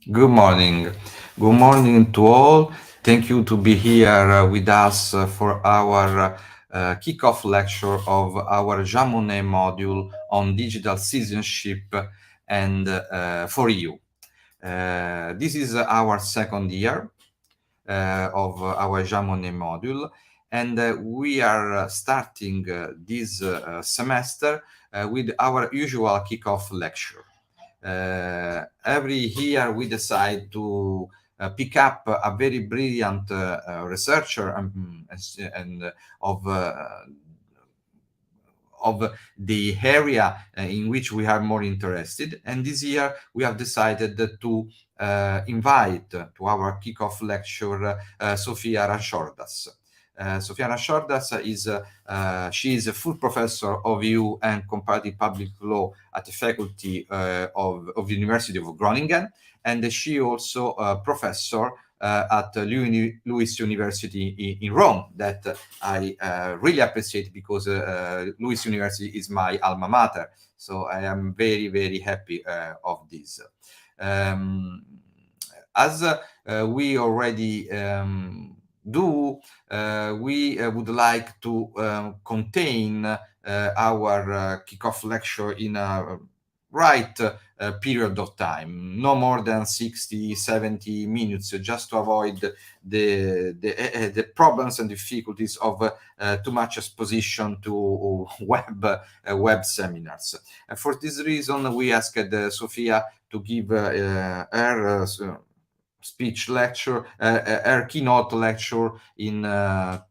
Good morning. Good morning to all. Thank you to be here with us for our kickoff lecture of our Jamonet module on digital citizenship and for EU. This is our second year of our Jamonet module, and we are starting this semester with our usual kickoff lecture. Every year we decide to pick up a very brilliant researcher and of the area in which we are more interested. And this year we have decided to invite to our kickoff lecture Sofia Ranchordas. Sofia Ranchordas she is a full professor of EU and comparative public law at the faculty of the University of Groningen, and she also a professor at Lewis University in Rome, that I really appreciate because Lewis University is my alma mater. So I am very, very happy of this. As we already do, we would like to contain our kickoff lecture in a right period of time, no more than 60, 70 minutes, just to avoid the problems and difficulties of too much exposition to web seminars. And for this reason, we asked Sofia to give her speech lecture, her keynote lecture in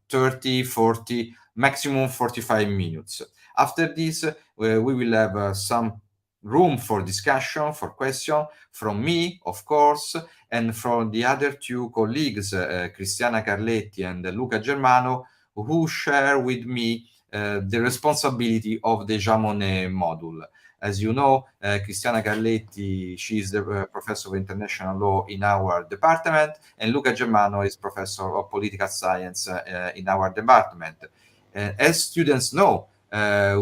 30, 40, maximum 45 minutes. After this, we will have some room for discussion, for question from me, of course, and from the other two colleagues, Cristiana Carletti and Luca Germano, who share with me the responsibility of the Jamonet module. As you know, Cristiana Carletti, she is the professor of international law in our department, and Luca Germano is professor of political science in our department. As students know,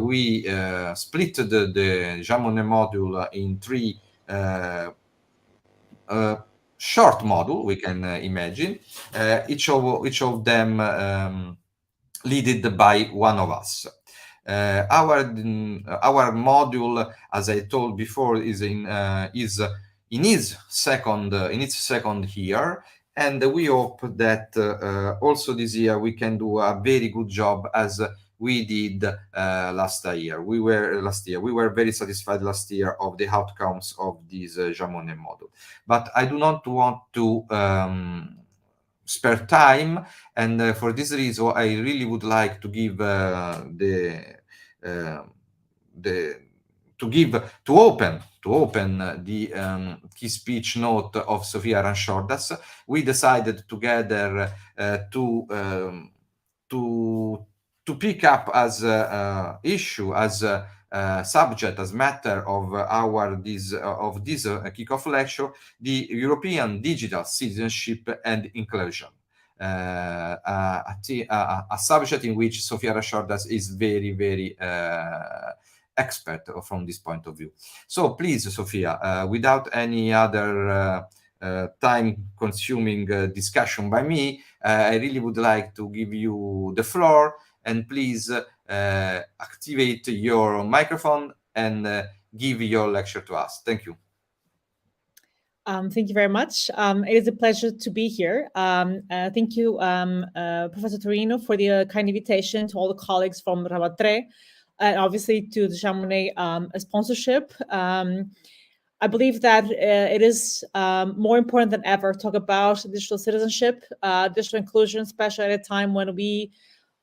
we split the Jamonet module in three short module, we can imagine, each of them led by one of us. Our module, as I told before, is in its second year, and we hope that also this year we can do a very good job as we did last year. We were very satisfied last year of the outcomes of this Jamonet module. But I do not want to spare time, and for this reason, I really would like to give to open the key speech note of Sofia Ranchordas. We decided together to pick up as issue, as subject, as matter of this kickoff lecture, the European digital citizenship and inclusion. A subject in which Sofia Ranchordas is very, very expert from this point of view. So please, Sofia, without any other time-consuming discussion by me, I really would like to give you the floor, and please activate your microphone and give your lecture to us. Thank you. Thank you very much. It is a pleasure to be here. Thank you, Professor Torino, for the kind invitation, to all the colleagues from Rabat3, and obviously to the Chamonix sponsorship. I believe that it is more important than ever to talk about digital citizenship, digital inclusion, especially at a time when we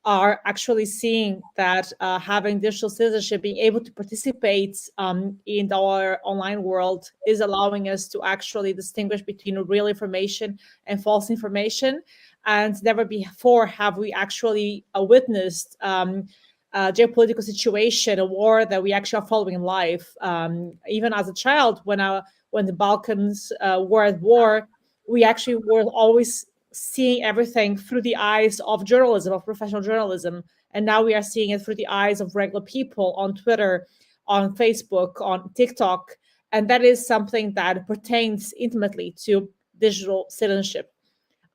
are actually seeing that having digital citizenship, being able to participate in our online world, is allowing us to actually distinguish between real information and false information. And never before have we actually witnessed a geopolitical situation, a war that we actually are following in life. Even as a child, when the Balkans were at war, we actually were always seeing everything through the eyes of journalism, of professional journalism. And now we are seeing it through the eyes of regular people on Twitter, on Facebook, on TikTok. and that is something that pertains intimately to digital citizenship.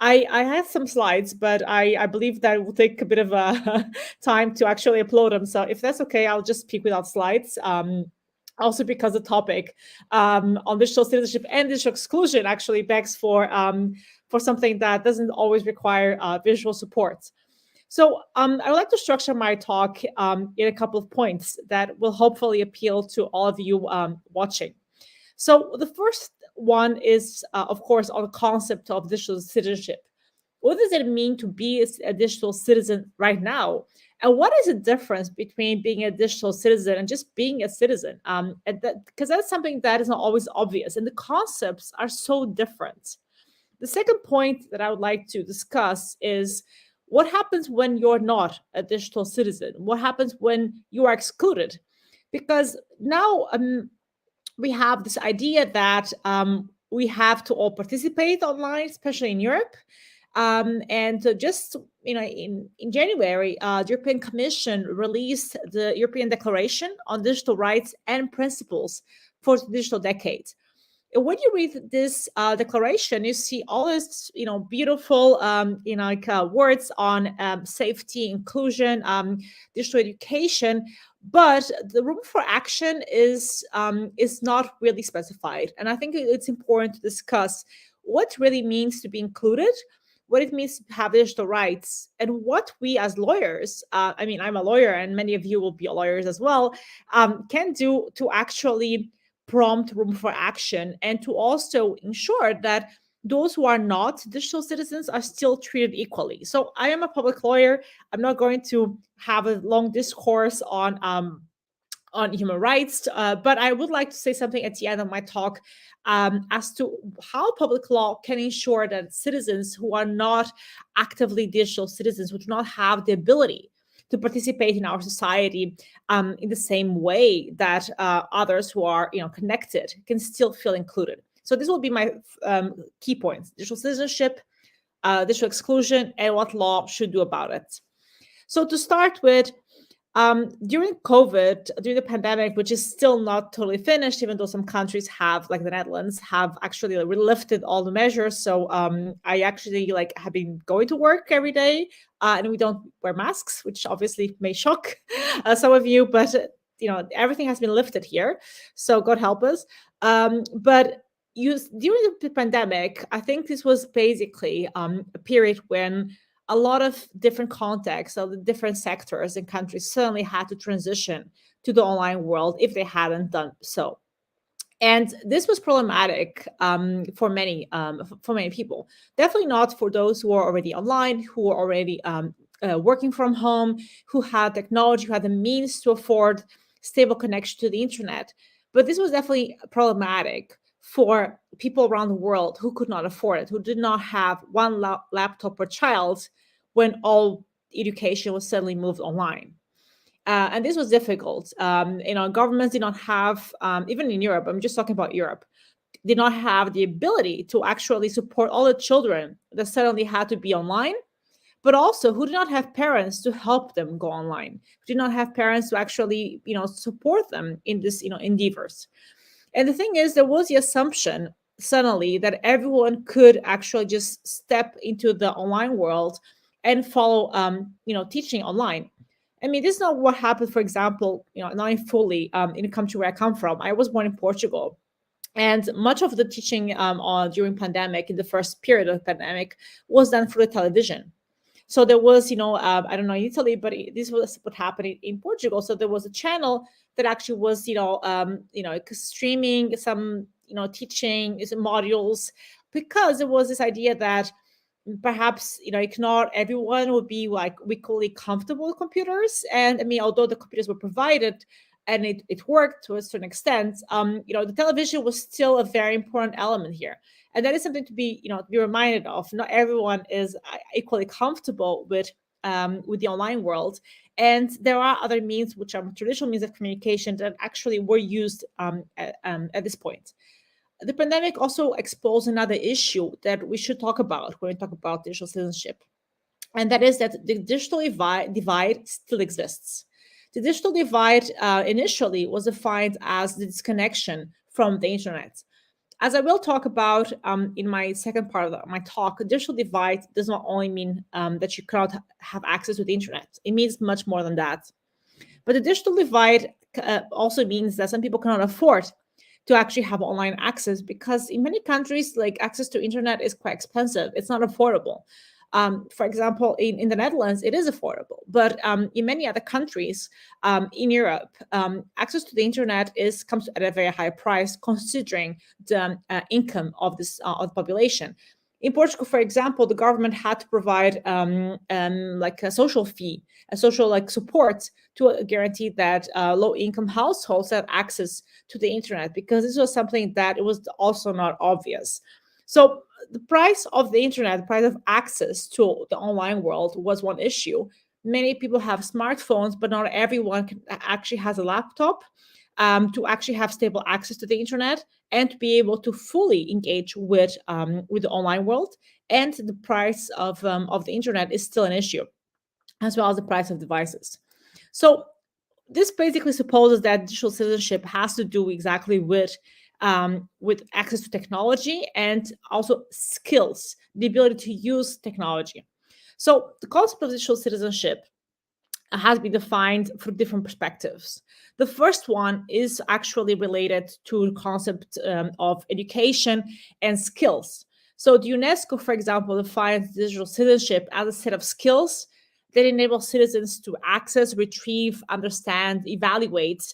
I have some slides, but I believe that it will take a bit of a time to actually upload them. So if that's okay, I'll just speak without slides. Also because the topic on digital citizenship and digital exclusion actually begs for something that doesn't always require visual support. So I would like to structure my talk in a couple of points that will hopefully appeal to all of you watching. So the first one is, of course, on the concept of digital citizenship. What does it mean to be a digital citizen right now? And what is the difference between being a digital citizen and just being a citizen? Because that's something that is not always obvious, and the concepts are so different. The second point that I would like to discuss is what happens when you're not a digital citizen? What happens when you are excluded? Because now we have this idea that we have to all participate online, especially in Europe. And just in January, the European Commission released the European Declaration on Digital Rights and Principles for the Digital Decade. And when you read this declaration, you see all this, beautiful, words on safety, inclusion, digital education, but the room for action is not really specified. And I think it's important to discuss what really means to be included, what it means to have digital rights, and what we as lawyers, I'm a lawyer, and many of you will be lawyers as well, can do to actually prompt room for action and to also ensure that those who are not digital citizens are still treated equally. So I am a public lawyer. I'm not going to have a long discourse on human rights, but I would like to say something at the end of my talk as to how public law can ensure that citizens who are not actively digital citizens, who do not have the ability to participate in our society in the same way that others who are connected can still feel included. So this will be my key points: digital citizenship, digital exclusion, and what law should do about it. So to start with, during COVID, during the pandemic, which is still not totally finished, even though some countries have, like the Netherlands, have actually lifted all the measures. So I actually have been going to work every day, and we don't wear masks, which obviously may shock some of you, but everything has been lifted here. So God help us. But during the pandemic, I think this was basically a period when a lot of different contexts of the different sectors and countries suddenly had to transition to the online world if they hadn't done so. And this was problematic for many people. Definitely not for those who are already online, who are already working from home, who had technology, who had the means to afford stable connection to the internet. But this was definitely problematic for people around the world who could not afford it, who did not have one laptop per child when all education was suddenly moved online. And this was difficult. Governments did not have, even in Europe, I'm just talking about Europe, did not have the ability to actually support all the children that suddenly had to be online, but also who did not have parents to help them go online, who did not have parents to actually, support them in this, endeavors. And the thing is, there was the assumption suddenly that everyone could actually just step into the online world and follow, teaching online. I mean, this is not what happened, for example, not fully in the country where I come from. I was born in Portugal. And much of the teaching during pandemic, in the first period of the pandemic, was done through the television. So there was, I don't know in Italy, but this was what happened in Portugal. So there was a channel that actually was, streaming some, teaching some modules, because there was this idea that perhaps, not everyone would be like equally comfortable with computers. And I mean, although the computers were provided and it worked to a certain extent, the television was still a very important element here. And that is something to be reminded of. Not everyone is equally comfortable with the online world, and there are other means, which are traditional means of communication, that actually were used at this point. The pandemic also exposed another issue that we should talk about when we talk about digital citizenship, and that is that the digital divide still exists. The digital divide initially was defined as the disconnection from the internet. As I will talk about in my second part of my talk, digital divide does not only mean that you cannot have access to the internet. It means much more than that. But the digital divide also means that some people cannot afford to actually have online access, because in many countries, like, access to internet is quite expensive. It's not affordable. For example, in the Netherlands, it is affordable, but in many other countries in Europe, access to the internet comes at a very high price, considering the income of of the population. In Portugal, for example, the government had to provide like a social fee, a social support to guarantee that low-income households have access to the internet, because this was something that it was also not obvious. So the price of the internet, the price of access to the online world was one issue. Many people have smartphones, but not everyone actually has a laptop to actually have stable access to the internet and to be able to fully engage with the online world. And the price of the internet is still an issue, as well as the price of devices. So this basically supposes that digital citizenship has to do exactly with access to technology and also skills, the ability to use technology. So the concept of digital citizenship has been defined from different perspectives. The first one is actually related to the concept of education and skills. So the UNESCO, for example, defines digital citizenship as a set of skills that enable citizens to access, retrieve, understand, evaluate,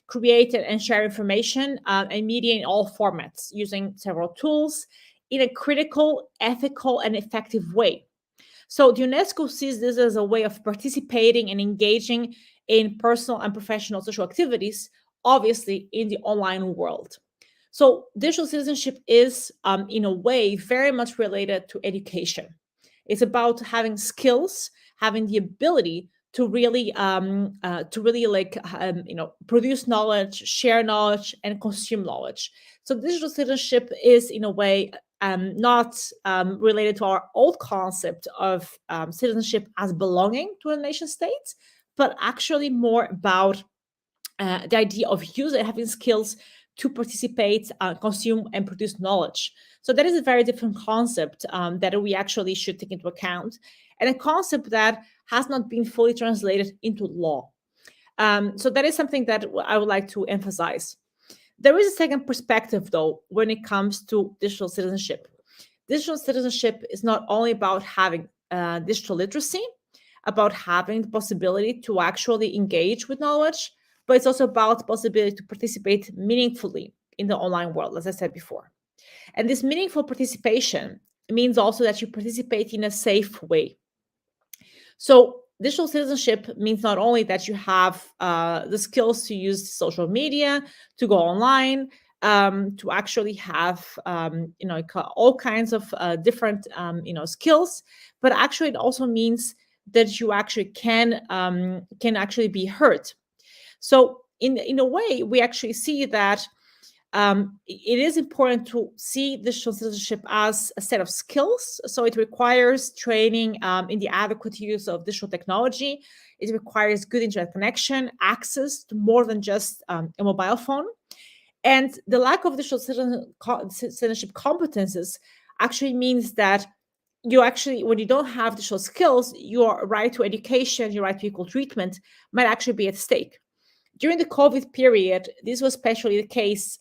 create, and share information and media in all formats using several tools in a critical, ethical, and effective way. So the UNESCO sees this as a way of participating and engaging in personal and professional social activities, obviously in the online world. So digital citizenship is, in a way, very much related to education. It's about having skills, having the ability to really produce knowledge, share knowledge, and consume knowledge. So digital citizenship is, in a way, not related to our old concept of citizenship as belonging to a nation state, but actually more about the idea of having skills to participate, consume, and produce knowledge. So that is a very different concept that we actually should take into account, and a concept that has not been fully translated into law. So that is something that I would like to emphasize. There is a second perspective, though, when it comes to digital citizenship. Digital citizenship is not only about having digital literacy, about having the possibility to actually engage with knowledge, but it's also about the possibility to participate meaningfully in the online world, as I said before. And this meaningful participation means also that you participate in a safe way. So digital citizenship means not only that you have the skills to use social media, to go online, to actually have all kinds of different skills, but actually it also means that you actually can actually be heard. So in a way, we actually see that it is important to see digital citizenship as a set of skills. So it requires training in the adequate use of digital technology. It requires good internet connection, access to more than just a mobile phone. And the lack of digital citizenship competences actually means that when you don't have digital skills, your right to education, your right to equal treatment might actually be at stake. During the COVID period, this was especially the case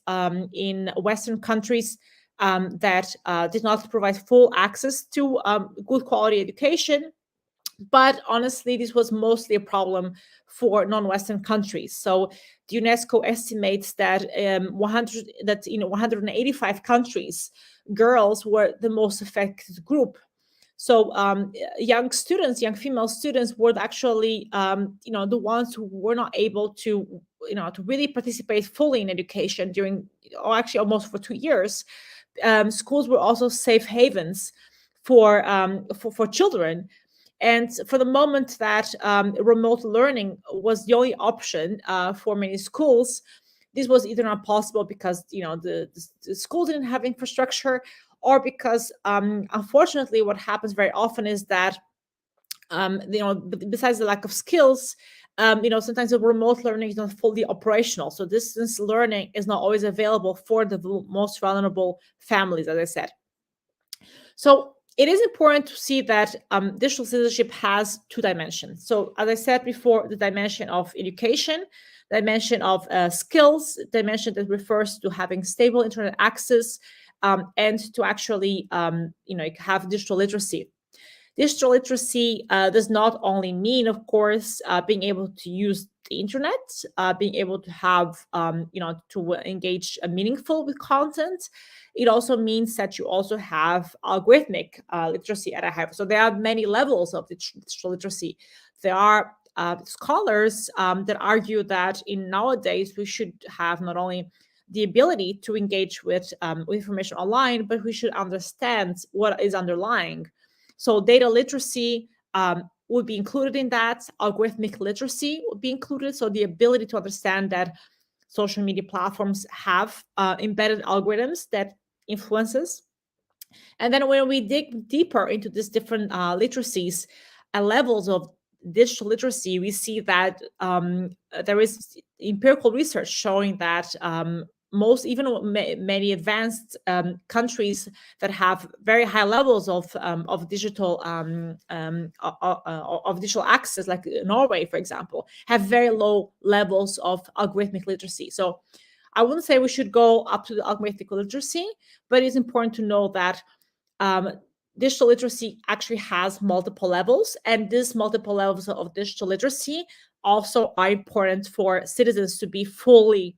in Western countries that did not provide full access to good quality education. But honestly, this was mostly a problem for non-Western countries. So the UNESCO estimates that 185 countries, girls were the most affected group. So young female students were actually, the ones who were not able to really participate fully in education during, or actually almost for 2 years. Schools were also safe havens for children. And for the moment that remote learning was the only option for many schools, this was either not possible because the school didn't have infrastructure, or because unfortunately what happens very often is that besides the lack of skills, Sometimes the remote learning is not fully operational. So distance learning is not always available for the most vulnerable families, as I said. So it is important to see that digital citizenship has two dimensions. So as I said before, the dimension of education, the dimension of skills, the dimension that refers to having stable internet access, and to actually have digital literacy. Digital literacy does not only mean, of course, being able to use the internet, being able to have, to engage meaningful with content. It also means that you also have algorithmic literacy at a high level. So there are many levels of digital literacy. There are scholars that argue that in nowadays we should have not only the ability to engage with information online, but we should understand what is underlying. So data literacy would be included in that. Algorithmic literacy would be included. So the ability to understand that social media platforms have embedded algorithms that influences. And then when we dig deeper into these different literacies and levels of digital literacy, we see that there is empirical research showing that many advanced countries that have very high levels of digital of digital access, like Norway, for example, have very low levels of algorithmic literacy. So I wouldn't say we should go up to the algorithmic literacy, but it's important to know that digital literacy actually has multiple levels, and these multiple levels of digital literacy also are important for citizens to be fully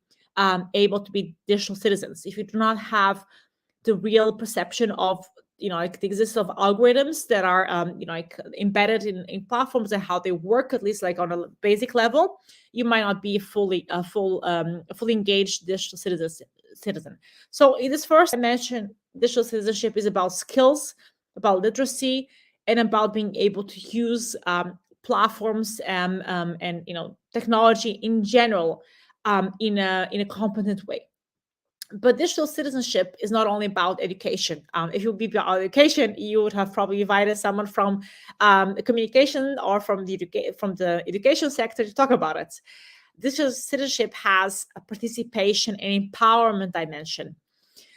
able to be digital citizens. If you do not have the real perception of the existence of algorithms that are embedded in platforms and how they work, at least like on a basic level, you might not be fully engaged digital citizen. So in this first dimension, digital citizenship is about skills, about literacy, and about being able to use platforms and technology in general in a competent way. But digital citizenship is not only about education. If it would be about education, you would have probably invited someone from communication or from the education sector to talk about it. Digital citizenship has a participation and empowerment dimension.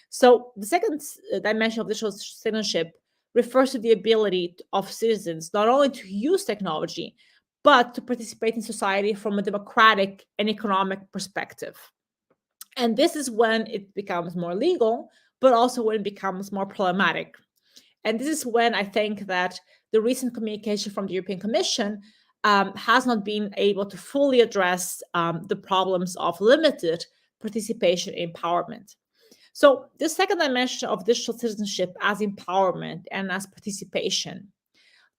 So the second dimension of digital citizenship refers to the ability of citizens not only to use technology, but to participate in society from a democratic and economic perspective. And this is when it becomes more legal, but also when it becomes more problematic. And this is when I think that the recent communication from the European Commission has not been able to fully address the problems of limited participation and empowerment. So the second dimension of digital citizenship as empowerment and as participation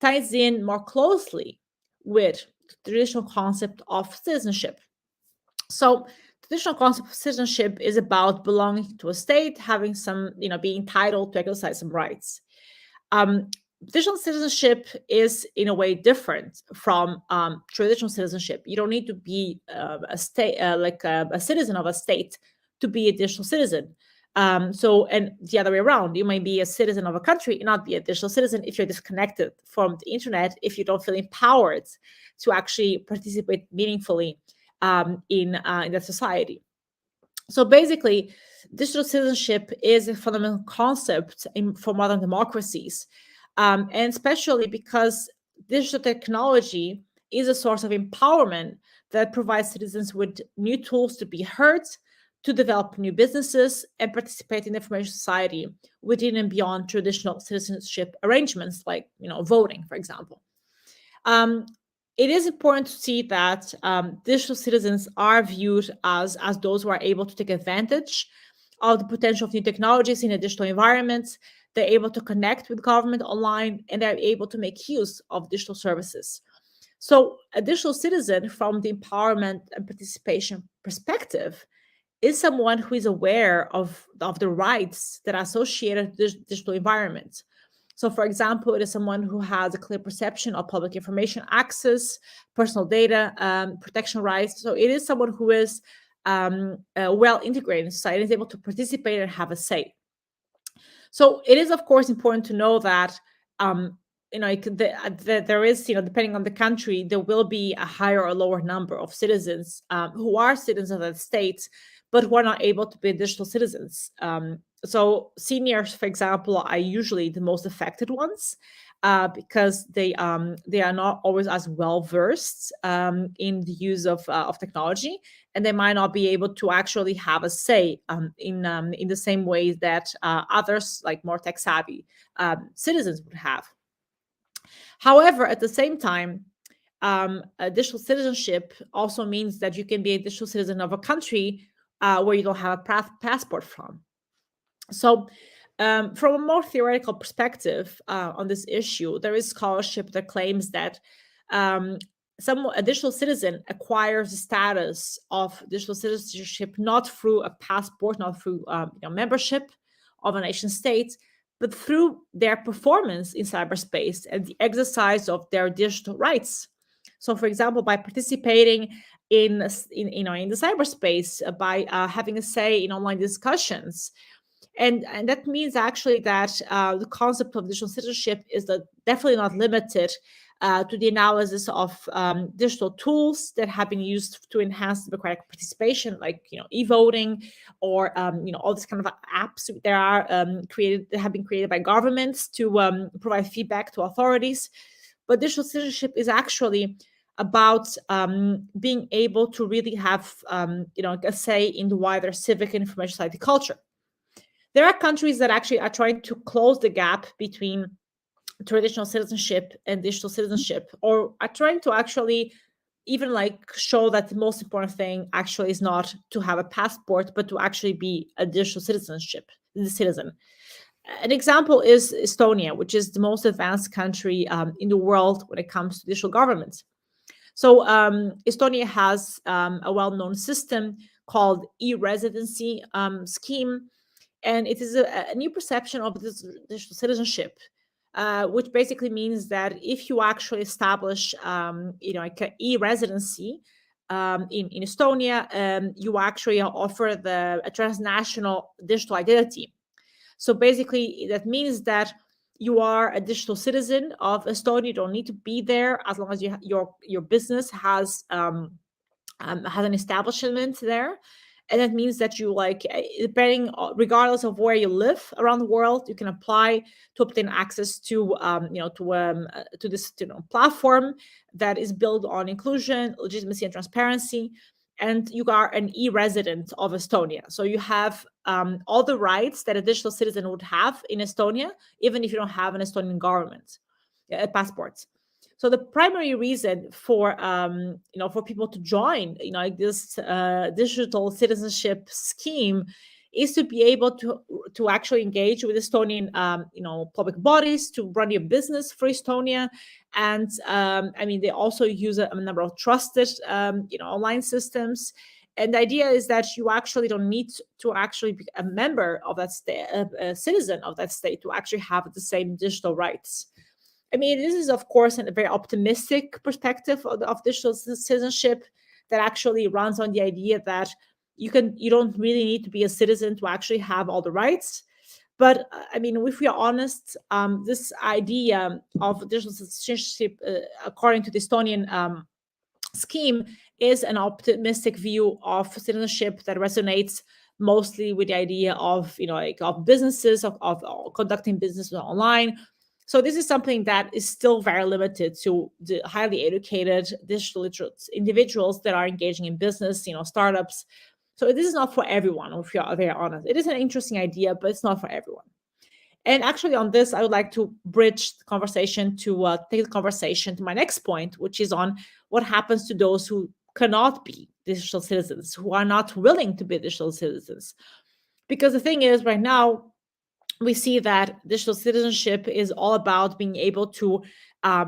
ties in more closely with the traditional concept of citizenship. So the traditional concept of citizenship is about belonging to a state, having some, being entitled to exercise some rights. Digital citizenship is in a way different from traditional citizenship. You don't need to be a citizen of a state to be a digital citizen. And the other way around, you might be a citizen of a country and not be a digital citizen if you're disconnected from the internet, if you don't feel empowered to actually participate meaningfully in that society. So basically, digital citizenship is a fundamental concept for modern democracies, and especially because digital technology is a source of empowerment that provides citizens with new tools to be heard, to develop new businesses, and participate in the information society within and beyond traditional citizenship arrangements, like voting, for example. It is important to see that digital citizens are viewed as those who are able to take advantage of the potential of new technologies in a digital environment. They're able to connect with government online, and they're able to make use of digital services. So a digital citizen, from the empowerment and participation perspective, is someone who is aware of the rights that are associated with this digital environment. So, for example, it is someone who has a clear perception of public information access, personal data protection rights. So it is someone who is well integrated in society, is able to participate and have a say. So it is, of course, important to know that there is, depending on the country, there will be a higher or lower number of citizens who are citizens of that state, but who are not able to be digital citizens. So seniors, for example, are usually the most affected ones because they are not always as well versed in the use of technology, and they might not be able to actually have a say in the same way that others, like more tech savvy citizens, would have. However, at the same time, a digital citizenship also means that you can be a digital citizen of a country where you don't have a passport from. So, from a more theoretical perspective on this issue, there is scholarship that claims that a digital citizen acquires the status of digital citizenship not through a passport, not through membership of a nation state, but through their performance in cyberspace and the exercise of their digital rights. So, for example, by participating in the cyberspace, by having a say in online discussions, and that means actually that the concept of digital citizenship is definitely not limited to the analysis of digital tools that have been used to enhance democratic participation, like e-voting, or all these kind of apps that are that have been created by governments to provide feedback to authorities. But digital citizenship is actually about being able to really have a say in the wider civic and information society culture. There are countries that actually are trying to close the gap between traditional citizenship and digital citizenship, or are trying to actually even show that the most important thing actually is not to have a passport, but to actually be a digital citizen. An example is Estonia, which is the most advanced country in the world when it comes to digital government. So Estonia has a well-known system called e-residency scheme, and it is a new perception of this digital citizenship, which basically means that if you actually establish, like an e-residency in Estonia, you actually offer a transnational digital identity. So basically, that means that you are a digital citizen of Estonia. You don't need to be there as long as your business has an establishment there. And that means that you regardless of where you live around the world, you can apply to obtain access to this platform that is built on inclusion, legitimacy, and transparency. And you are an e-resident of Estonia, so you have all the rights that a digital citizen would have in Estonia, even if you don't have an Estonian government passport. So the primary reason for people to join this digital citizenship scheme is to be able to actually engage with Estonian public bodies, to run your business for Estonia. And they also use a number of trusted online systems. And the idea is that you actually don't need to actually be a member of that state, a citizen of that state, to actually have the same digital rights. This is, of course, a very optimistic perspective of digital citizenship that actually runs on the idea that you don't really need to be a citizen to actually have all the rights. But if we are honest, this idea of digital citizenship, according to the Estonian scheme, is an optimistic view of citizenship that resonates mostly with the idea of of businesses, of conducting business online. So this is something that is still very limited to the highly educated digital literate individuals that are engaging in business, startups. So this is not for everyone, if you are very honest. It is an interesting idea, but it's not for everyone. And actually on this, I would like to bridge the conversation to take the conversation to my next point, which is on what happens to those who cannot be digital citizens, who are not willing to be digital citizens. Because the thing is, right now, we see that digital citizenship is all about being able to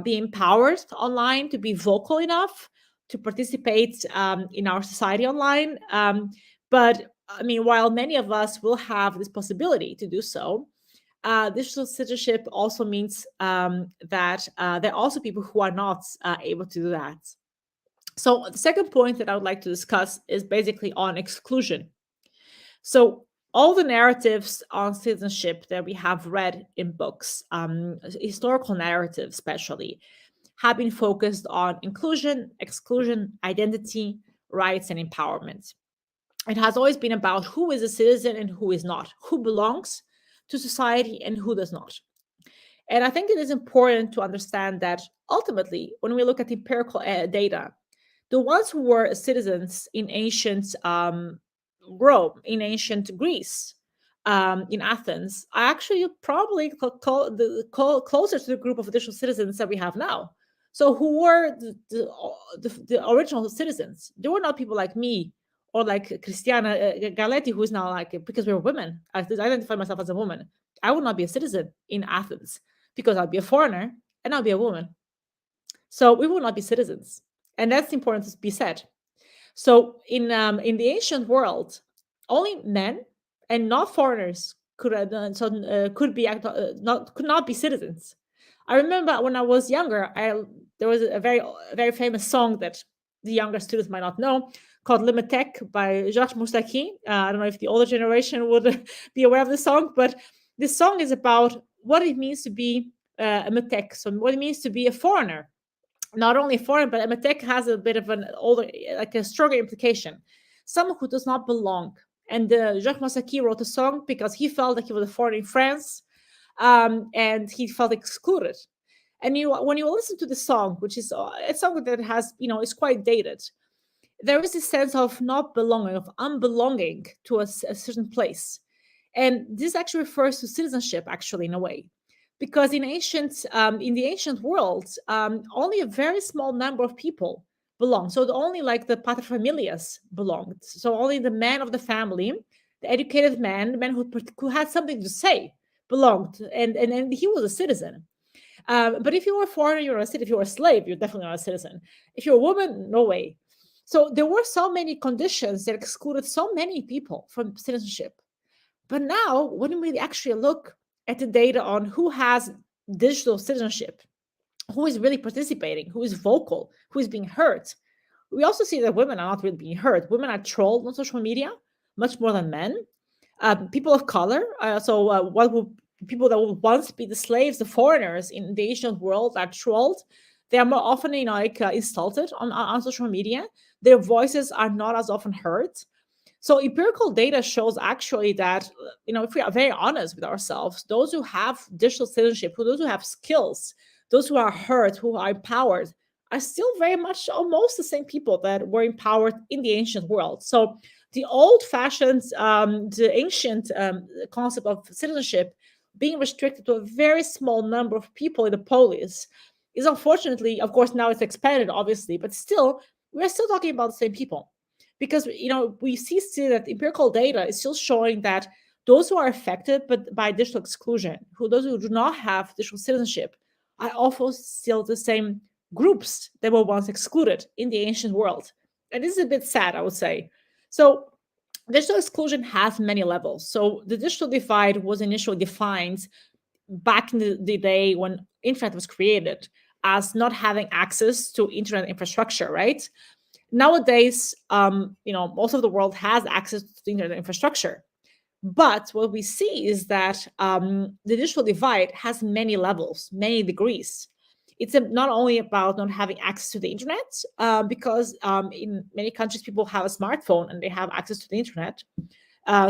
be empowered online, to be vocal enough to participate in our society online. But while many of us will have this possibility to do so, digital citizenship also means that there are also people who are not able to do that. So the second point that I would like to discuss is basically on exclusion. So all the narratives on citizenship that we have read in books, historical narratives especially, have been focused on inclusion, exclusion, identity, rights, and empowerment. It has always been about who is a citizen and who is not, who belongs to society and who does not. And I think it is important to understand that ultimately, when we look at empirical data, the ones who were citizens in ancient Rome, in ancient Greece, in Athens, are actually probably closer to the group of digital citizens that we have now. So, who were the original citizens? They were not people like me or like Christiana Galetti, who is now like, because we were women. I identify myself as a woman. I would not be a citizen in Athens because I'd be a foreigner and I'd be a woman. So we would not be citizens. And that's important to be said. So in the ancient world, only men and not foreigners could not be citizens. I remember when I was younger, there was a very famous song that the younger students might not know called Le Metec by Georges Moustaki. I don't know if the older generation would be aware of the song, but this song is about what it means to be a Metec, so what it means to be a foreigner. Not only foreign, but a Metec has a bit of an older, like a stronger implication. Someone who does not belong. And Jacques Moustaki wrote a song because he felt like he was a foreigner in France, and he felt excluded. And when you listen to the song, which is a song that has, is quite dated, there is this sense of not belonging, of unbelonging to a certain place. And this actually refers to citizenship, actually, in a way, because in the ancient world, only a very small number of people belong. So only like the paterfamilias belonged. So only the man of the family, the educated man, the man who had something to say, belonged, and he was a citizen. But if you were a foreigner, you're a citizen. If you were a slave, you're definitely not a citizen. If you're a woman, no way. So there were so many conditions that excluded so many people from citizenship. But now, when we actually look at the data on who has digital citizenship, who is really participating, who is vocal, who is being heard, we also see that women are not really being heard. Women are trolled on social media much more than men. People of color, people that would once be the slaves, the foreigners in the ancient world, are trolled. They are more often, insulted on social media. Their voices are not as often heard. So empirical data shows actually that, if we are very honest with ourselves, those who have digital citizenship, those who have skills, those who are heard, who are empowered, are still very much almost the same people that were empowered in the ancient world. So the old-fashioned, the ancient concept of citizenship being restricted to a very small number of people in the polis is unfortunately, of course, now it's expanded, obviously, but still, we're still talking about the same people. Because we see still that empirical data is still showing that those who are affected by digital exclusion, those who do not have digital citizenship, are also still the same groups that were once excluded in the ancient world. And this is a bit sad, I would say. So digital exclusion has many levels. So the digital divide was initially defined back in the day when internet was created as not having access to internet infrastructure, right? Nowadays, most of the world has access to the internet infrastructure. But what we see is that the digital divide has many levels, many degrees. It's not only about not having access to the internet, because in many countries, people have a smartphone and they have access to the internet.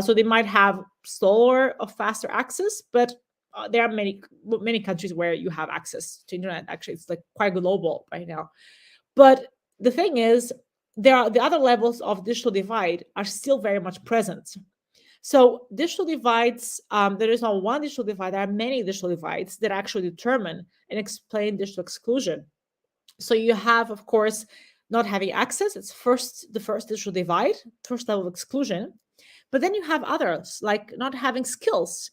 So they might have slower or faster access, but there are many countries where you have access to internet. Actually, it's like quite global right now. But the thing is, the other levels of digital divide are still very much present. So digital divides, there is not one digital divide, there are many digital divides that actually determine and explain digital exclusion. So you have, of course, not having access. It's the first digital divide, first level of exclusion. But then you have others, like not having skills.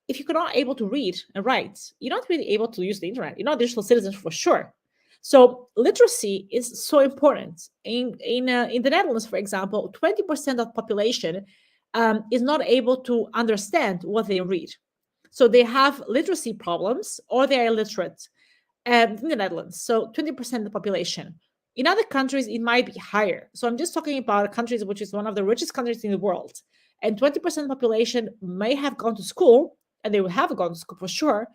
If you're not able to read and write, you're not really able to use the internet. You're not digital citizens for sure. So literacy is so important. In the Netherlands, for example, 20% of the population is not able to understand what they read. So they have literacy problems or they are illiterate in the Netherlands. So 20% of the population. In other countries, it might be higher. So I'm just talking about countries which is one of the richest countries in the world. And 20% of the population may have gone to school, and they will have gone to school for sure,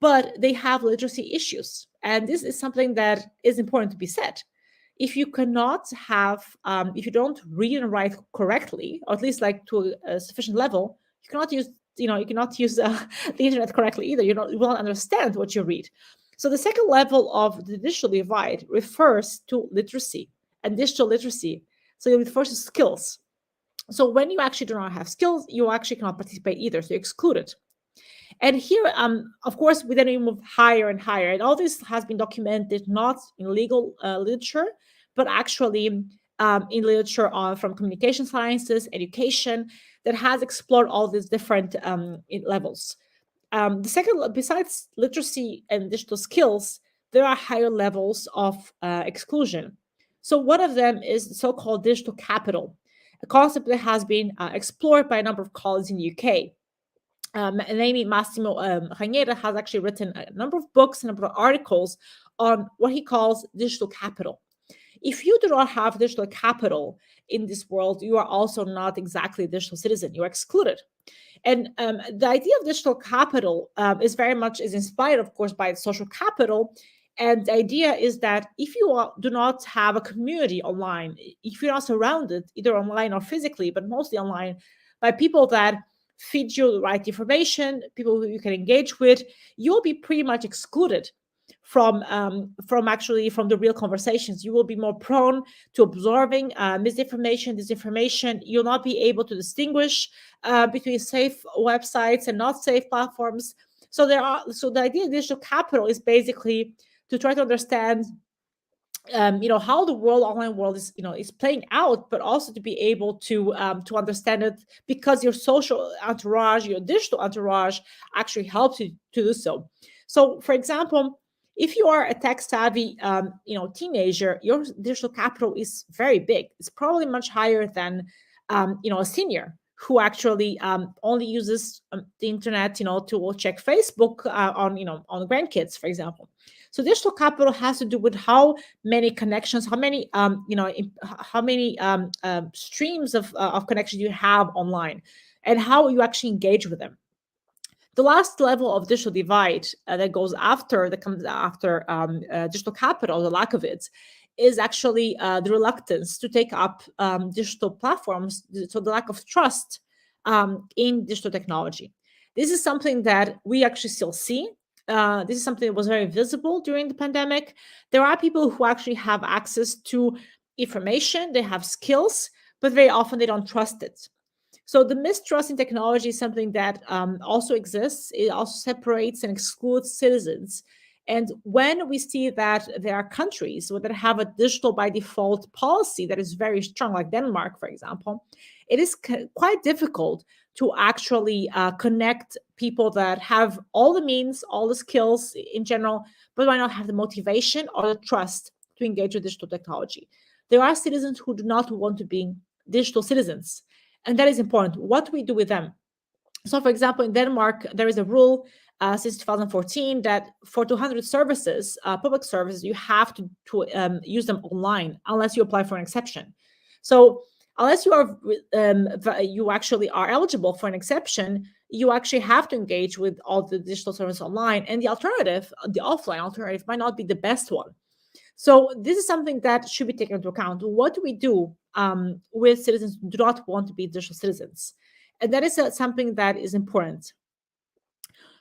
but they have literacy issues. And this is something that is important to be said. If you cannot have, if you don't read and write correctly, or at least like to a sufficient level, you cannot use, you cannot use the internet correctly either. You will not understand what you read. So the second level of the digital divide refers to literacy and digital literacy. So it refers to skills. So when you actually do not have skills, you actually cannot participate either. So you're excluded. And here, of course, we then move higher and higher. And all this has been documented not in legal literature, but actually in literature from communication sciences, education, that has explored all these different levels. The second, besides literacy and digital skills, there are higher levels of exclusion. So one of them is the so-called digital capital, a concept that has been explored by a number of colleagues in the UK. Namely, Massimo Ranchordas has actually written a number of books and a number of articles on what he calls digital capital. If you do not have digital capital in this world, you are also not exactly a digital citizen. You are excluded. And the idea of digital capital is very much inspired, of course, by social capital. And the idea is that if you do not have a community online, if you're not surrounded either online or physically, but mostly online, by people that feed you the right information, people who you can engage with, you'll be pretty much excluded from the real conversations. You will be more prone to absorbing misinformation, disinformation. You'll not be able to distinguish between safe websites and not safe platforms. So the idea of digital capital is basically to try to understand how the online world is playing out, but also to be able to understand it, because your social entourage, your digital entourage actually helps you to do so. So, for example, if you are a tech savvy teenager, your digital capital is very big. It's probably much higher than a senior who actually only uses the internet to check Facebook on grandkids, for example. So digital capital has to do with how many connections, how many streams of connections you have online, and how you actually engage with them. The last level of digital divide that comes after digital capital, the lack of it, is actually the reluctance to take up digital platforms. So the lack of trust in digital technology. This is something that we actually still see. This is something that was very visible during the pandemic. There are people who actually have access to information, they have skills, but very often they don't trust it. So the mistrust in technology is something that also exists. It also separates and excludes citizens. And when we see that there are countries that have a digital by default policy that is very strong, like Denmark, for example, it is quite difficult to actually connect people that have all the means, all the skills in general, but might not have the motivation or the trust to engage with digital technology. There are citizens who do not want to be digital citizens, and that is important. What do we do with them? So, for example, in Denmark, there is a rule since 2014 that for 200 services, public services, you have to use them online unless you apply for an exception. So unless you actually are eligible for an exception, you actually have to engage with all the digital services online. And the alternative, the offline alternative, might not be the best one. So this is something that should be taken into account. What do we do with citizens who do not want to be digital citizens? And that is something that is important.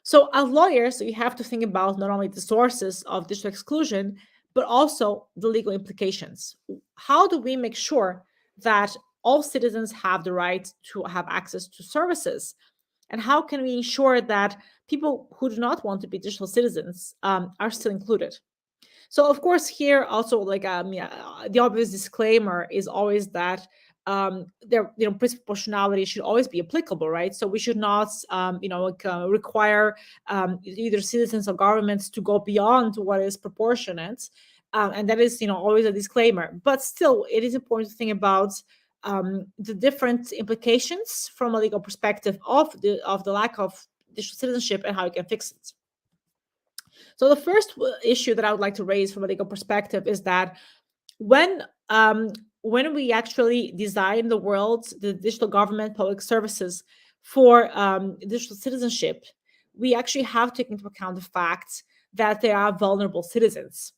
So as lawyers, we have to think about not only the sources of digital exclusion, but also the legal implications. How do we make sure that all citizens have the right to have access to services? And how can we ensure that people who do not want to be digital citizens are still included? So, of course, here also, the obvious disclaimer is always that principle proportionality should always be applicable, right? So we should not, require either citizens or governments to go beyond what is proportionate, and that is, always a disclaimer. But still, it is important to think about the different implications from a legal perspective of the lack of digital citizenship and how you can fix it. So the first issue that I would like to raise from a legal perspective is that when when we actually design the world, the digital government, public services for digital citizenship, we actually have to take into account the fact that there are vulnerable citizens.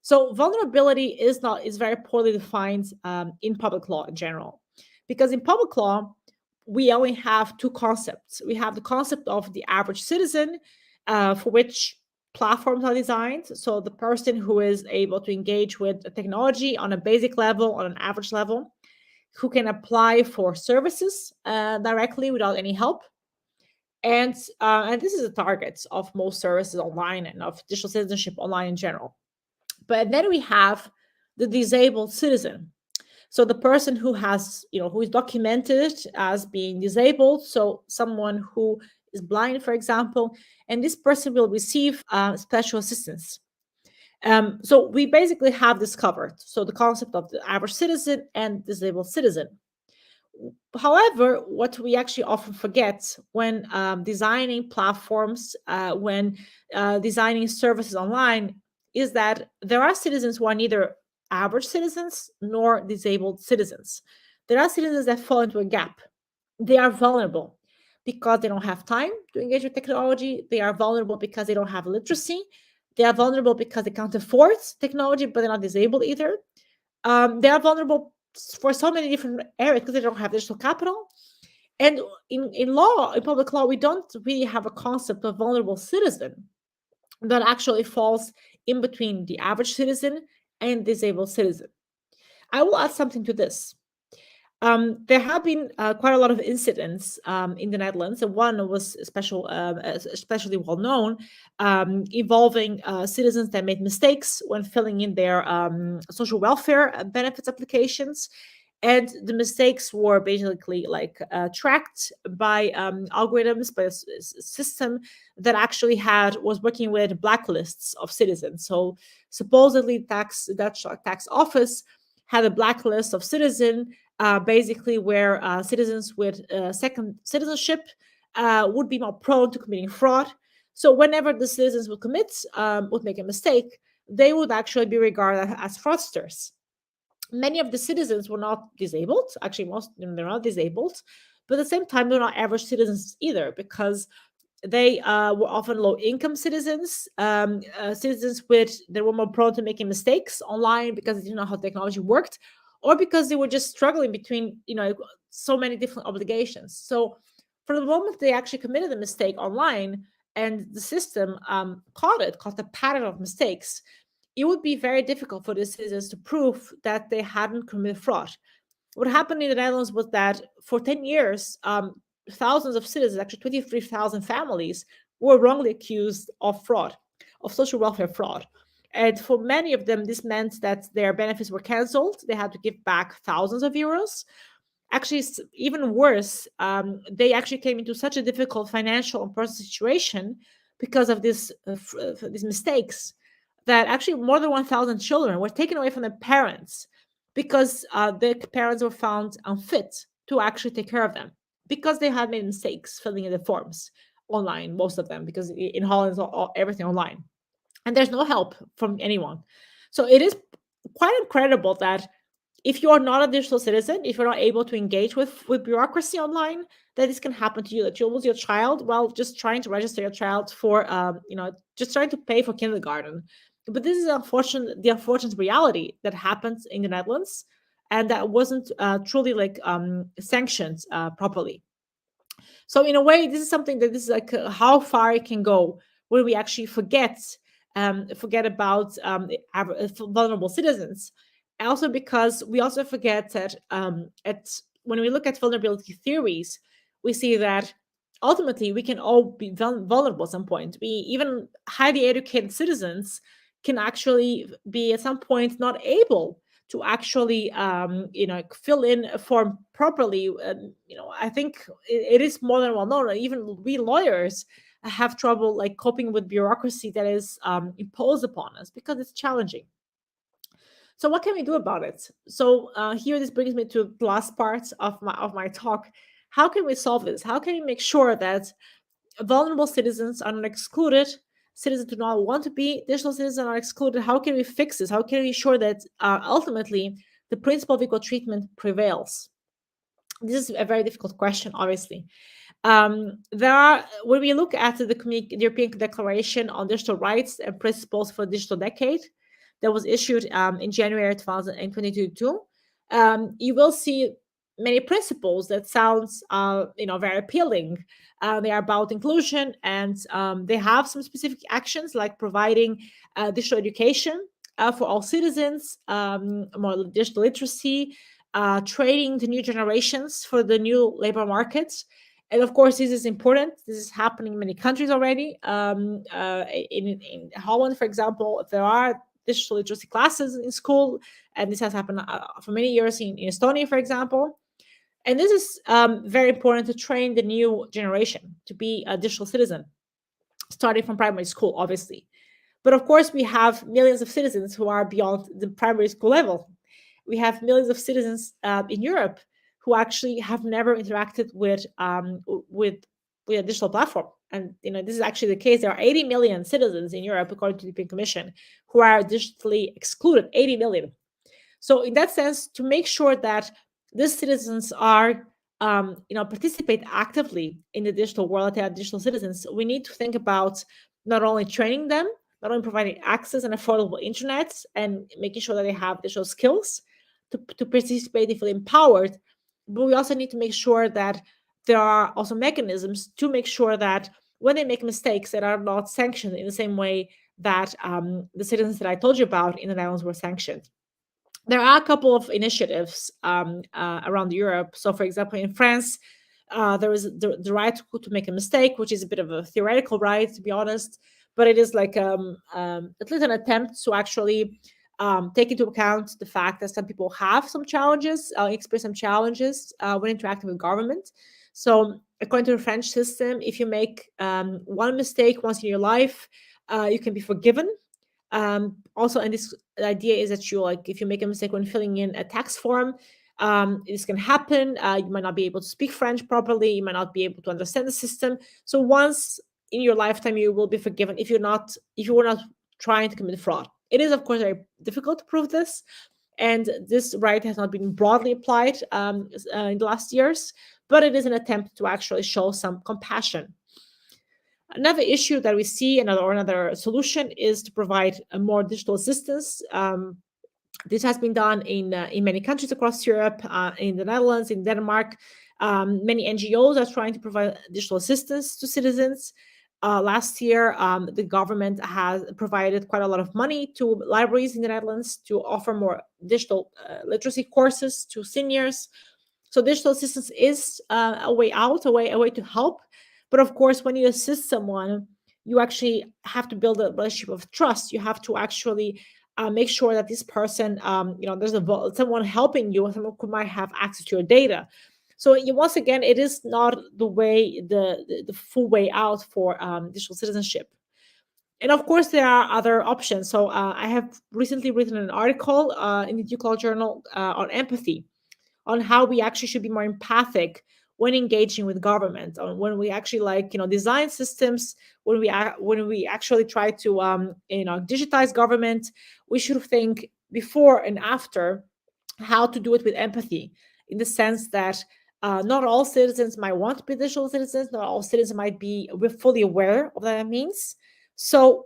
So vulnerability is very poorly defined in public law in general, because in public law we only have two concepts. We have the concept of the average citizen, for which platforms are designed. So the person who is able to engage with technology on a basic level, on an average level, who can apply for services directly without any help. And this is a target of most services online and of digital citizenship online in general. But then we have the disabled citizen. So the person who has, who is documented as being disabled, so someone who is blind, for example, and this person will receive special assistance. So we basically have this covered. So the concept of the average citizen and disabled citizen. However, what we actually often forget when designing platforms, when designing services online, is that there are citizens who are neither average citizens nor disabled citizens. There are citizens that fall into a gap. They are vulnerable because they don't have time to engage with technology. They are vulnerable because they don't have literacy. They are vulnerable because they can't afford technology, but they're not disabled either. They are vulnerable for so many different areas because they don't have digital capital. And in law, in public law, we don't really have a concept of vulnerable citizen that actually falls in between the average citizen and disabled citizen. I will add something to this. There have been quite a lot of incidents in the Netherlands, and one was especially well known, involving citizens that made mistakes when filling in their social welfare benefits applications. And the mistakes were basically tracked by algorithms, by a system that actually was working with blacklists of citizens. So supposedly, Dutch tax office had a blacklist of citizens, basically where citizens with second citizenship would be more prone to committing fraud. So whenever the citizens would make a mistake, they would actually be regarded as fraudsters. Many of the citizens were not disabled. Actually, most of them, they're not disabled. But at the same time, they're not average citizens either, because they were often low-income citizens, citizens that were more prone to making mistakes online because they didn't know how technology worked, or because they were just struggling between, so many different obligations. So for the moment they actually committed a mistake online and the system caught the pattern of mistakes, it would be very difficult for the citizens to prove that they hadn't committed fraud. What happened in the Netherlands was that for 10 years, thousands of citizens, actually 23,000 families, were wrongly accused of fraud, of social welfare fraud. And for many of them, this meant that their benefits were canceled. They had to give back thousands of euros. Actually, even worse, they actually came into such a difficult financial and personal situation because of these mistakes, that actually more than 1,000 children were taken away from their parents because the parents were found unfit to actually take care of them because they had made mistakes filling in the forms online, most of them, because in Holland it's everything online. And there's no help from anyone. So it is quite incredible that if you are not a digital citizen, if you're not able to engage with bureaucracy online, that this can happen to you, that you'll lose your child while just trying to register your child for, just trying to pay for kindergarten. But this is the unfortunate reality that happens in the Netherlands, and that wasn't truly sanctioned properly. So in a way, this is something that this is how far it can go, where we actually forget about vulnerable citizens. Also, because we also forget that when we look at vulnerability theories, we see that ultimately we can all be vulnerable at some point. Even highly educated citizens can actually be at some point not able to actually fill in a form properly. I think it is more than well known. Even we lawyers have trouble coping with bureaucracy that is imposed upon us because it's challenging. So what can we do about it? So here, this brings me to the last part of my talk. How can we solve this? How can we make sure that vulnerable citizens are not excluded? Citizens do not want to be digital citizens are excluded. How can we fix this? How can we ensure that ultimately the principle of equal treatment prevails? This is a very difficult question, obviously. When we look at the European Declaration on Digital Rights and Principles for the Digital Decade that was issued in January 2022, you will see many principles that sounds very appealing. They are about inclusion, and they have some specific actions like providing digital education for all citizens, more digital literacy, training the new generations for the new labor markets. And of course, this is important. This is happening in many countries already. In Holland, for example, there are digital literacy classes in school, and this has happened for many years in Estonia, for example. And this is very important to train the new generation to be a digital citizen, starting from primary school, obviously. But of course, we have millions of citizens who are beyond the primary school level. We have millions of citizens in Europe who actually have never interacted with a digital platform. And this is actually the case. There are 80 million citizens in Europe, according to the European Commission, who are digitally excluded. 80 million. So in that sense, to make sure that these citizens are participate actively in the digital world, they are digital citizens, we need to think about not only training them, not only providing access and affordable internet and making sure that they have digital skills to participate and feel empowered, but we also need to make sure that there are also mechanisms to make sure that when they make mistakes that are not sanctioned in the same way that the citizens that I told you about in the Netherlands were sanctioned. There are a couple of initiatives around Europe. So, for example, in France, there is the right to make a mistake, which is a bit of a theoretical right, to be honest, but it is like at least an attempt to actually take into account the fact that some people have some challenges, experience some challenges when interacting with government. So, according to the French system, if you make one mistake once in your life, you can be forgiven. Also, and this idea is that if you make a mistake when filling in a tax form, this can happen. You might not be able to speak French properly. You might not be able to understand the system. So once in your lifetime, you will be forgiven if you were not trying to commit fraud. It is, of course, very difficult to prove this, and this right has not been broadly applied in the last years, but it is an attempt to actually show some compassion. Another issue that we see, another solution, is to provide a more digital assistance. This has been done in many countries across Europe, in the Netherlands, in Denmark. Many NGOs are trying to provide digital assistance to citizens. Last year, the government has provided quite a lot of money to libraries in the Netherlands to offer more digital literacy courses to seniors. So digital assistance is a way out, a way to help. But of course, when you assist someone, you actually have to build a relationship of trust. You have to actually make sure that this person, there's someone helping you, someone who might have access to your data. So once again, it is not the full way out for digital citizenship. And of course, there are other options. So I have recently written an article in the Digital Journal on empathy, on how we actually should be more empathic when engaging with government, on when we actually design systems, when we actually try to digitize government, we should think before and after how to do it with empathy, in the sense that not all citizens might want to be digital citizens, not all citizens might be fully aware of what that means. So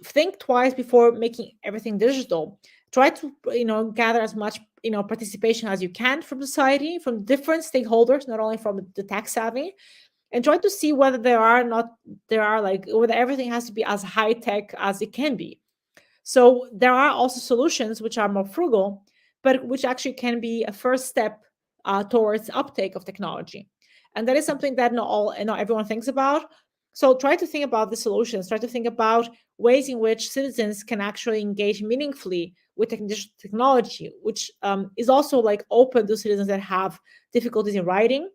think twice before making everything digital. Try to gather as much participation as you can from society, from different stakeholders, not only from the tech savvy, and try to see whether whether everything has to be as high tech as it can be. So there are also solutions which are more frugal, but which actually can be a first step towards uptake of technology, and that is something that not everyone thinks about. So try to think about the solutions. Try to think about ways in which citizens can actually engage meaningfully with technology, which is also open to citizens that have difficulties in writing.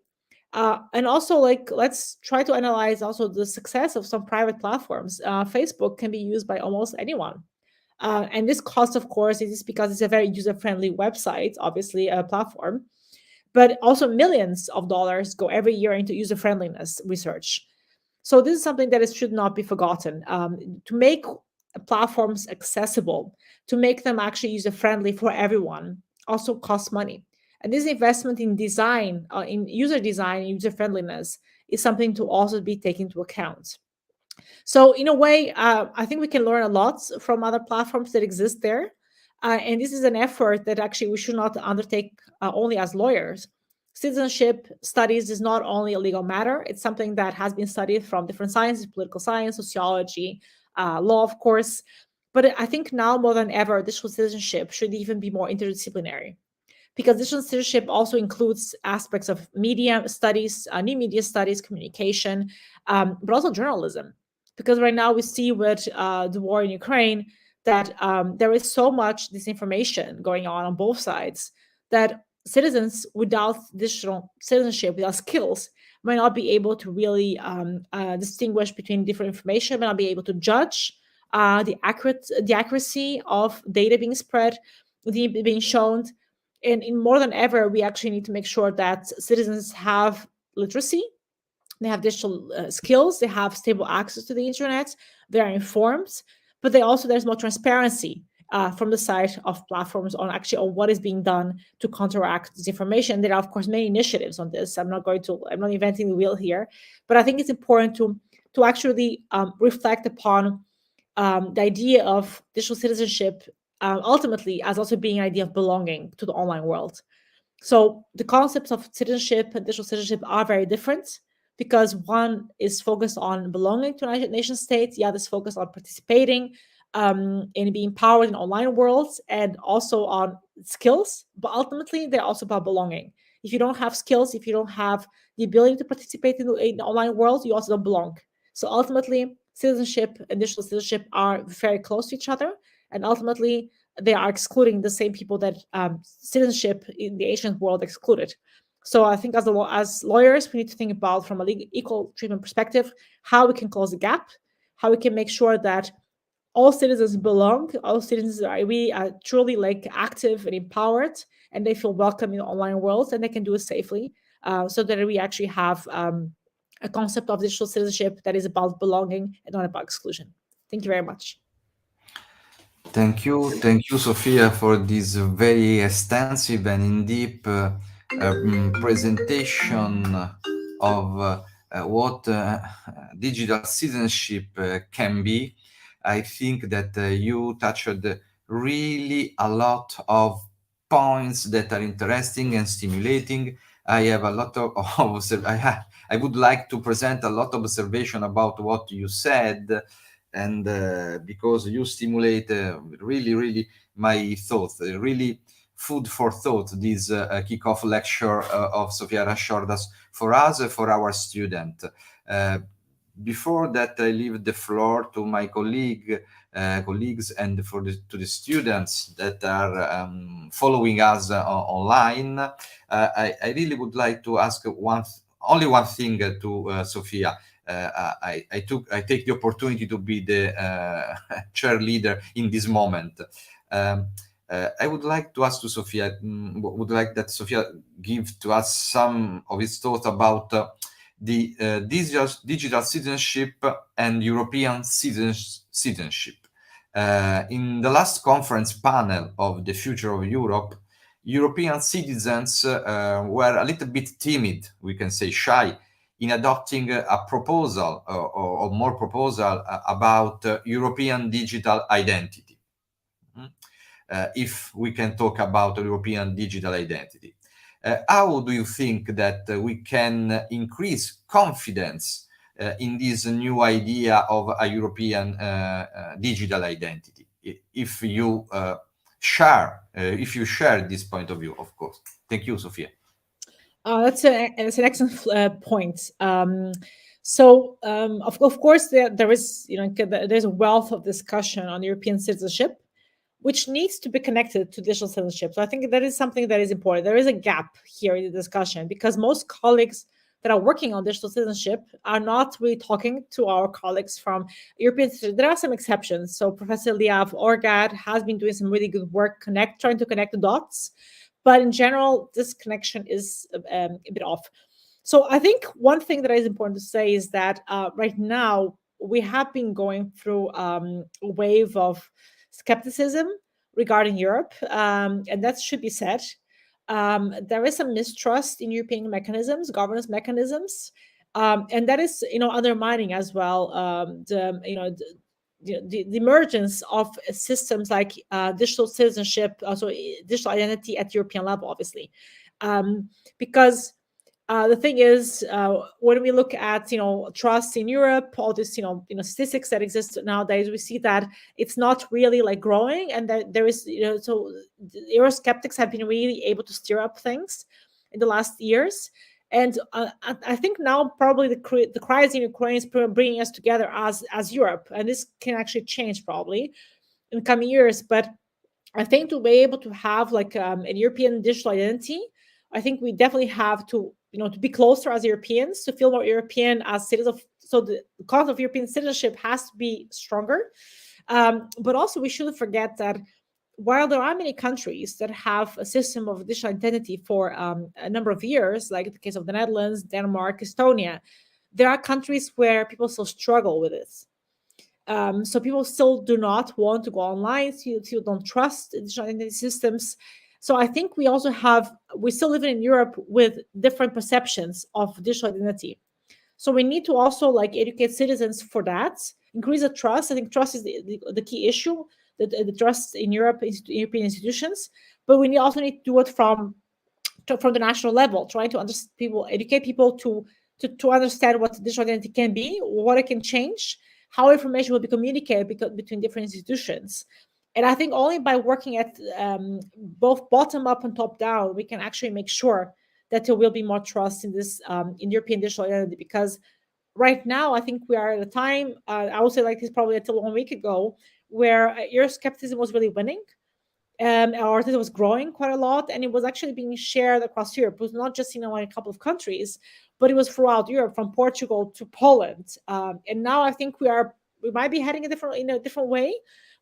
And also, let's try to analyze also the success of some private platforms. Facebook can be used by almost anyone. And this cost, of course, is because it's a very user-friendly website, obviously a platform, but also millions of dollars go every year into user-friendliness research. So this is something that should not be forgotten. To make platforms accessible, to make them actually user-friendly for everyone, also costs money. And this investment in design, in user design, user friendliness, is something to also be taken into account. So in a way, I think we can learn a lot from other platforms that exist there. And this is an effort that actually we should not undertake only as lawyers. Citizenship studies is not only a legal matter, it's something that has been studied from different sciences, political science, sociology, law, of course. But I think now more than ever, digital citizenship should even be more interdisciplinary, because digital citizenship also includes aspects of media studies, new media studies, communication, but also journalism. Because right now we see with the war in Ukraine that there is so much disinformation going on both sides, that citizens without digital citizenship, without skills, might not be able to really distinguish between different information, might not be able to judge the accuracy of data being spread, being shown. And in more than ever, we actually need to make sure that citizens have literacy, they have digital skills, they have stable access to the internet, they are informed, but they also, there's more transparency from the side of platforms on actually on what is being done to counteract disinformation. There are of course many initiatives on this. I'm not inventing the wheel here, but I think it's important to actually reflect upon the idea of digital citizenship ultimately as also being an idea of belonging to the online world. So the concepts of citizenship and digital citizenship are very different, because one is focused on belonging to a nation state, the other is focused on participating in being empowered in online worlds, and also on skills. But ultimately, they're also about belonging. If you don't have skills, if you don't have the ability to participate in the online world, you also don't belong. So ultimately, citizenship and digital citizenship are very close to each other, and ultimately they are excluding the same people that citizenship in the ancient world excluded. So I think as lawyers, we need to think about, from a equal treatment perspective, how we can close the gap, how we can make sure that all citizens belong, all citizens are really truly like active and empowered, and they feel welcome in the online world, and they can do it safely, so that we actually have a concept of digital citizenship that is about belonging and not about exclusion. Thank you very much. Thank you, Sofia, for this very extensive and in-depth presentation of what digital citizenship can be. I think that you touched really a lot of points that are interesting and stimulating. I have a lot of I would like to present a lot of observation about what you said, and because you stimulate really my thoughts, really food for thought, this kickoff lecture of Sofia Ranchordas for us, for our student. Before that, I leave the floor to my colleagues, and to the students that are following us online. I really would like to ask only one thing to Sofia. I take the opportunity to be the chair leader in this moment. I would like to ask to Sofia, would like that Sofia give to us some of his thoughts about the digital citizenship and European citizenship. In the last conference panel of the future of Europe, European citizens were a little bit timid, we can say shy, in adopting a proposal or more proposal about European digital identity. If we can talk about European digital identity. How do you think that we can increase confidence in this new idea of a European digital identity? If you share this point of view, of course. Thank you, Sofia. That's an excellent point. Of course, there is, there's a wealth of discussion on European citizenship, which needs to be connected to digital citizenship. So I think that is something that is important. There is a gap here in the discussion, because most colleagues that are working on digital citizenship are not really talking to our colleagues from European citizenship. There are some exceptions. So Professor Liav Orgad has been doing some really good work trying to connect the dots. But in general, this connection is a bit off. So I think one thing that is important to say is that right now we have been going through a wave of skepticism regarding Europe, and that should be said. There is some mistrust in European mechanisms, governance mechanisms, and that is, undermining as well, the emergence of systems like digital citizenship, also digital identity at European level, obviously, because the thing is, when we look at trust in Europe, all this statistics that exist nowadays, we see that it's not really like growing, and that there is so the Eurosceptics have been really able to stir up things in the last years. And I think now probably the crisis in Ukraine is bringing us together as Europe, and this can actually change probably in coming years. But I think to be able to have like an European digital identity, I think we definitely have to to be closer as Europeans, to feel more European as citizens. So the concept of European citizenship has to be stronger. But also we shouldn't forget that while there are many countries that have a system of digital identity for a number of years, like the case of the Netherlands, Denmark, Estonia, there are countries where people still struggle with this. So people still do not want to go online, still don't trust digital identity systems. So I think we still live in Europe with different perceptions of digital identity. So we need to also like educate citizens for that, increase the trust. I think trust is the key issue, the trust in Europe, European institutions. But we also need to do it from the national level, trying to educate people to understand what digital identity can be, what it can change, how information will be communicated between different institutions. And I think only by working at both bottom up and top down, we can actually make sure that there will be more trust in this in European digital identity. Because right now, I think we are at a time, I would say like this probably until 1 week ago, where Euroscepticism was really winning. Our it was growing quite a lot, and it was actually being shared across Europe. It was not just in a couple of countries, but it was throughout Europe, from Portugal to Poland. And now I think we might be heading in a different way,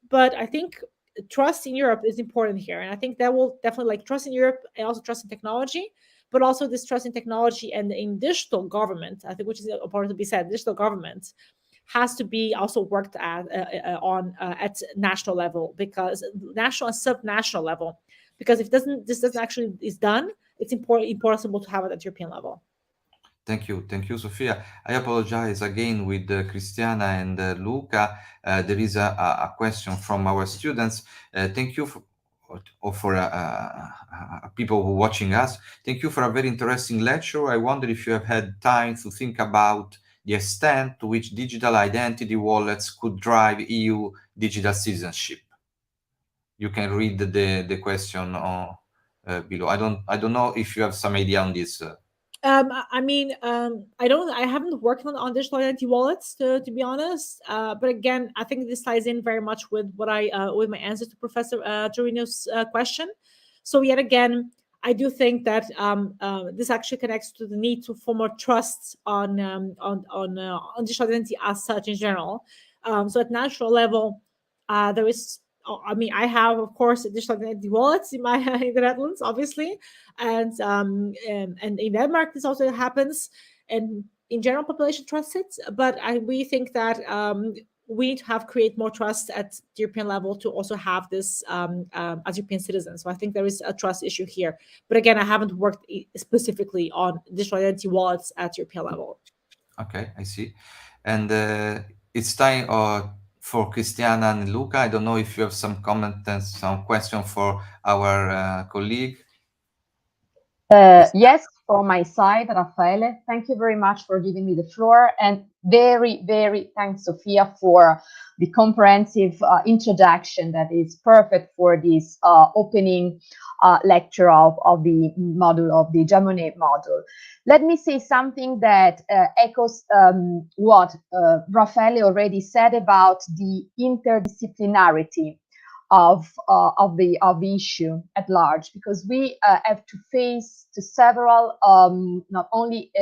but I think trust in Europe is important here, and I think that will definitely like trust in Europe and also trust in technology, but also this trust in technology and in digital government. I think, which is important to be said, digital government has to be also worked at national level, because national and sub-national level, because if this doesn't actually is done, it's impossible to have it at European level. Thank you, Sofia. I apologize again with Christiana and Luca. There is a question from our students. Thank you for people who are watching us. Thank you for a very interesting lecture. I wonder if you have had time to think about the extent to which digital identity wallets could drive EU digital citizenship. You can read the question below. I don't know if you have some idea on this. I mean, I haven't worked on digital identity wallets to be honest. But again, I think this ties in very much with what with my answer to Professor Torino's question. So yet again, I do think that this actually connects to the need for more trust on digital identity as such in general. So at national level, there is. I mean, I have, of course, digital identity wallets in my in the Netherlands, obviously, and in Denmark this also happens, and in general population trusts it. But we think that we need to create more trust at the European level to also have this as European citizens. So I think there is a trust issue here. But again, I haven't worked specifically on digital identity wallets at European level. Okay, I see. And it's time for Christiana and Luca. I don't know if you have some comment and some question for our colleague. Yes, from my side, Raffaele, thank you very much for giving me the floor, and very, very thanks, Sofia, for the comprehensive introduction that is perfect for this opening lecture of the model, of the Jamonet model. Let me say something that echoes what Raffaele already said about the interdisciplinarity of the issue at large, because we have to face to several not only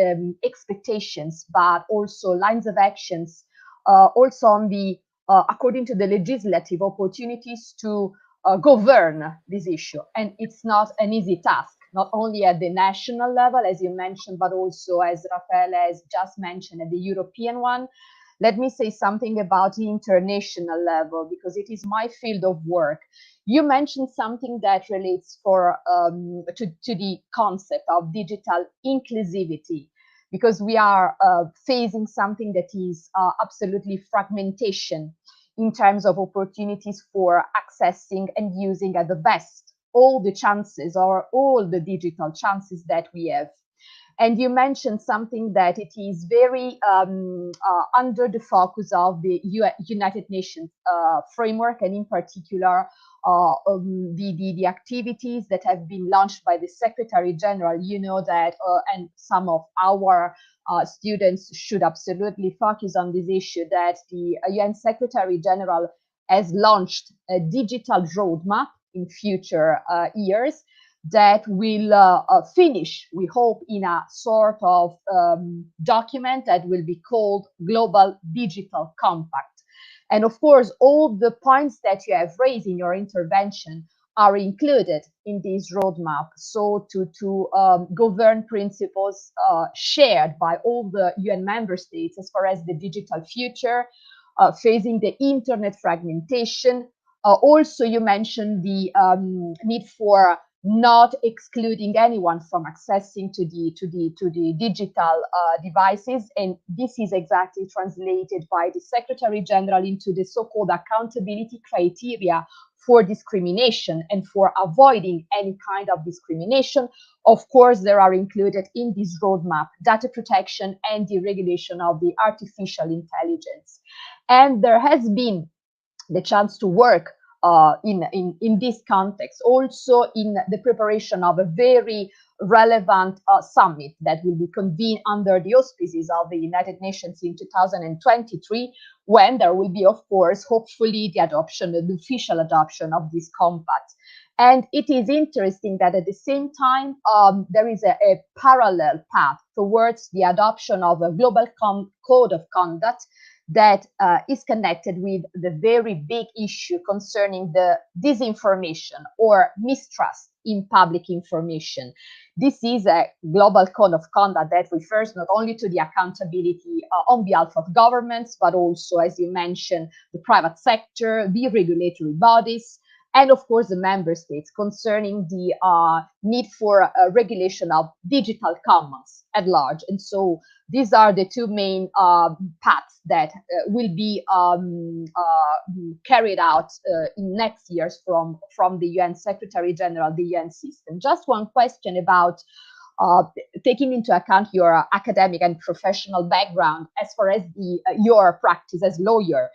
expectations but also lines of actions, also on the according to the legislative opportunities to govern this issue, and it's not an easy task, not only at the national level as you mentioned, but also, as Raffaele has just mentioned, at the European one. Let me say something about the international level, because it is my field of work. You mentioned something that relates to the concept of digital inclusivity, because we are facing something that is absolutely fragmentation in terms of opportunities for accessing and using at the best all the chances or all the digital chances that we have. And you mentioned something that it is very under the focus of the United Nations framework, and in particular, the activities that have been launched by the Secretary General. You know that, and some of our students should absolutely focus on this issue, that the UN Secretary General has launched a digital roadmap in future years that will finish, we hope, in a sort of document that will be called Global Digital Compact. And of course, all the points that you have raised in your intervention are included in this roadmap. So to govern principles shared by all the UN member states as far as the digital future, facing the internet fragmentation. Also, you mentioned the need for not excluding anyone from accessing to the digital devices, and this is exactly translated by the Secretary General into the so-called accountability criteria for discrimination and for avoiding any kind of discrimination. Of course, there are included in this roadmap data protection and the regulation of the artificial intelligence. And there has been the chance to work in this context, also in the preparation of a very relevant summit that will be convened under the auspices of the United Nations in 2023, when there will be, of course, hopefully the official adoption of this compact. And it is interesting that at the same time, there is a parallel path towards the adoption of a global code of conduct that is connected with the very big issue concerning the disinformation or mistrust in public information. This is a global code of conduct that refers not only to the accountability on behalf of governments, but also, as you mentioned, the private sector, the regulatory bodies, and of course the member states, concerning the need for regulation of digital commons at large. And so these are the two main paths that will be carried out in next years from the UN Secretary General, the UN system. Just one question about taking into account your academic and professional background as far as your practice as lawyer.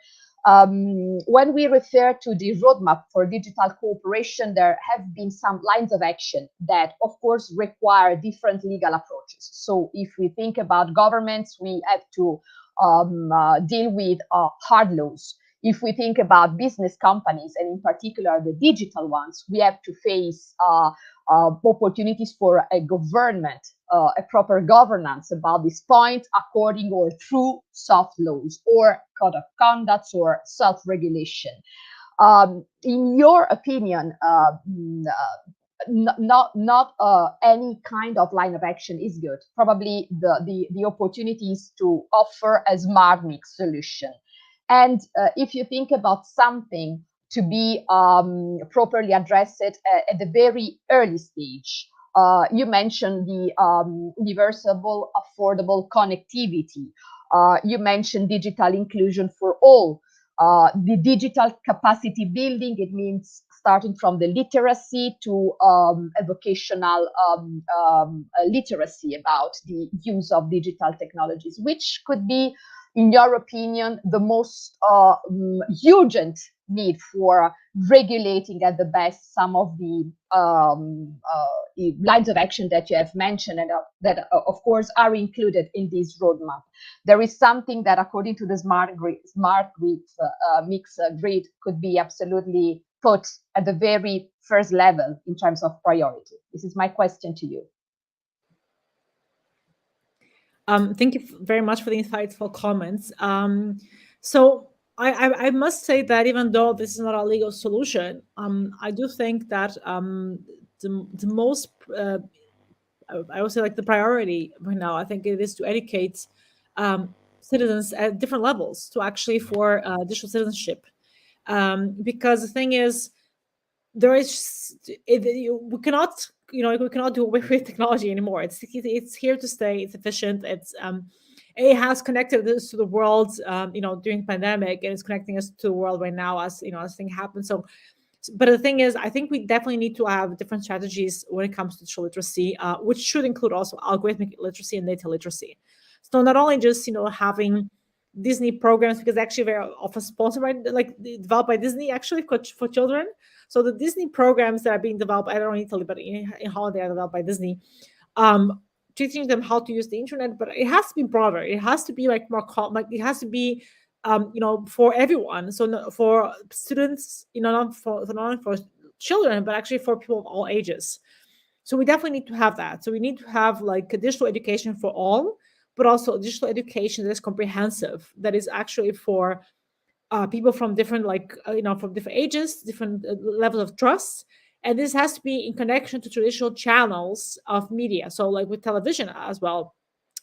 When we refer to the roadmap for digital cooperation, there have been some lines of action that, of course, require different legal approaches. So if we think about governments, we have to deal with hard laws. If we think about business companies, and in particular the digital ones, we have to face opportunities for a government, a proper governance about this point, according or through soft laws or code of conduct or self-regulation. In your opinion, not any kind of line of action is good. Probably the opportunity is to offer a smart mix solution. And if you think about something to be properly addressed at the very early stage, you mentioned the universal affordable connectivity. You mentioned digital inclusion for all. The digital capacity building, it means starting from the literacy to a vocational literacy about the use of digital technologies, which could be, in your opinion, the most urgent need for regulating at the best some of the lines of action that you have mentioned, and that, of course, are included in this roadmap. There is something that, according to the smart grid mix grid, could be absolutely put at the very first level in terms of priority. This is my question to you. Thank you very much for the insightful comments. So I must say that even though this is not a legal solution, I do think that the most, I would say, like, the priority right now, I think it is to educate citizens at different levels to actually for digital citizenship. Because the thing is, there is we cannot we cannot do away with technology anymore. It's here to stay. It's efficient. It has connected us to the world during the pandemic, and it's connecting us to the world right now as as things happen. So but the thing is, I think we definitely need to have different strategies when it comes to digital literacy, which should include also algorithmic literacy and data literacy. So not only just having Disney programs, because actually they're often sponsored by, developed by Disney, actually for children. So the Disney programs that are being developed, I don't know in Italy, but in Holland they are developed by Disney, teaching them how to use the internet. But it has to be broader. It has to be more it has to be for everyone. So not for students, not only for children, but actually for people of all ages. So we definitely need to have that. So we need to have a digital education for all, but also digital education that is comprehensive, that is actually for people from different from different ages, different levels of trust. And this has to be in connection to traditional channels of media, so with television as well.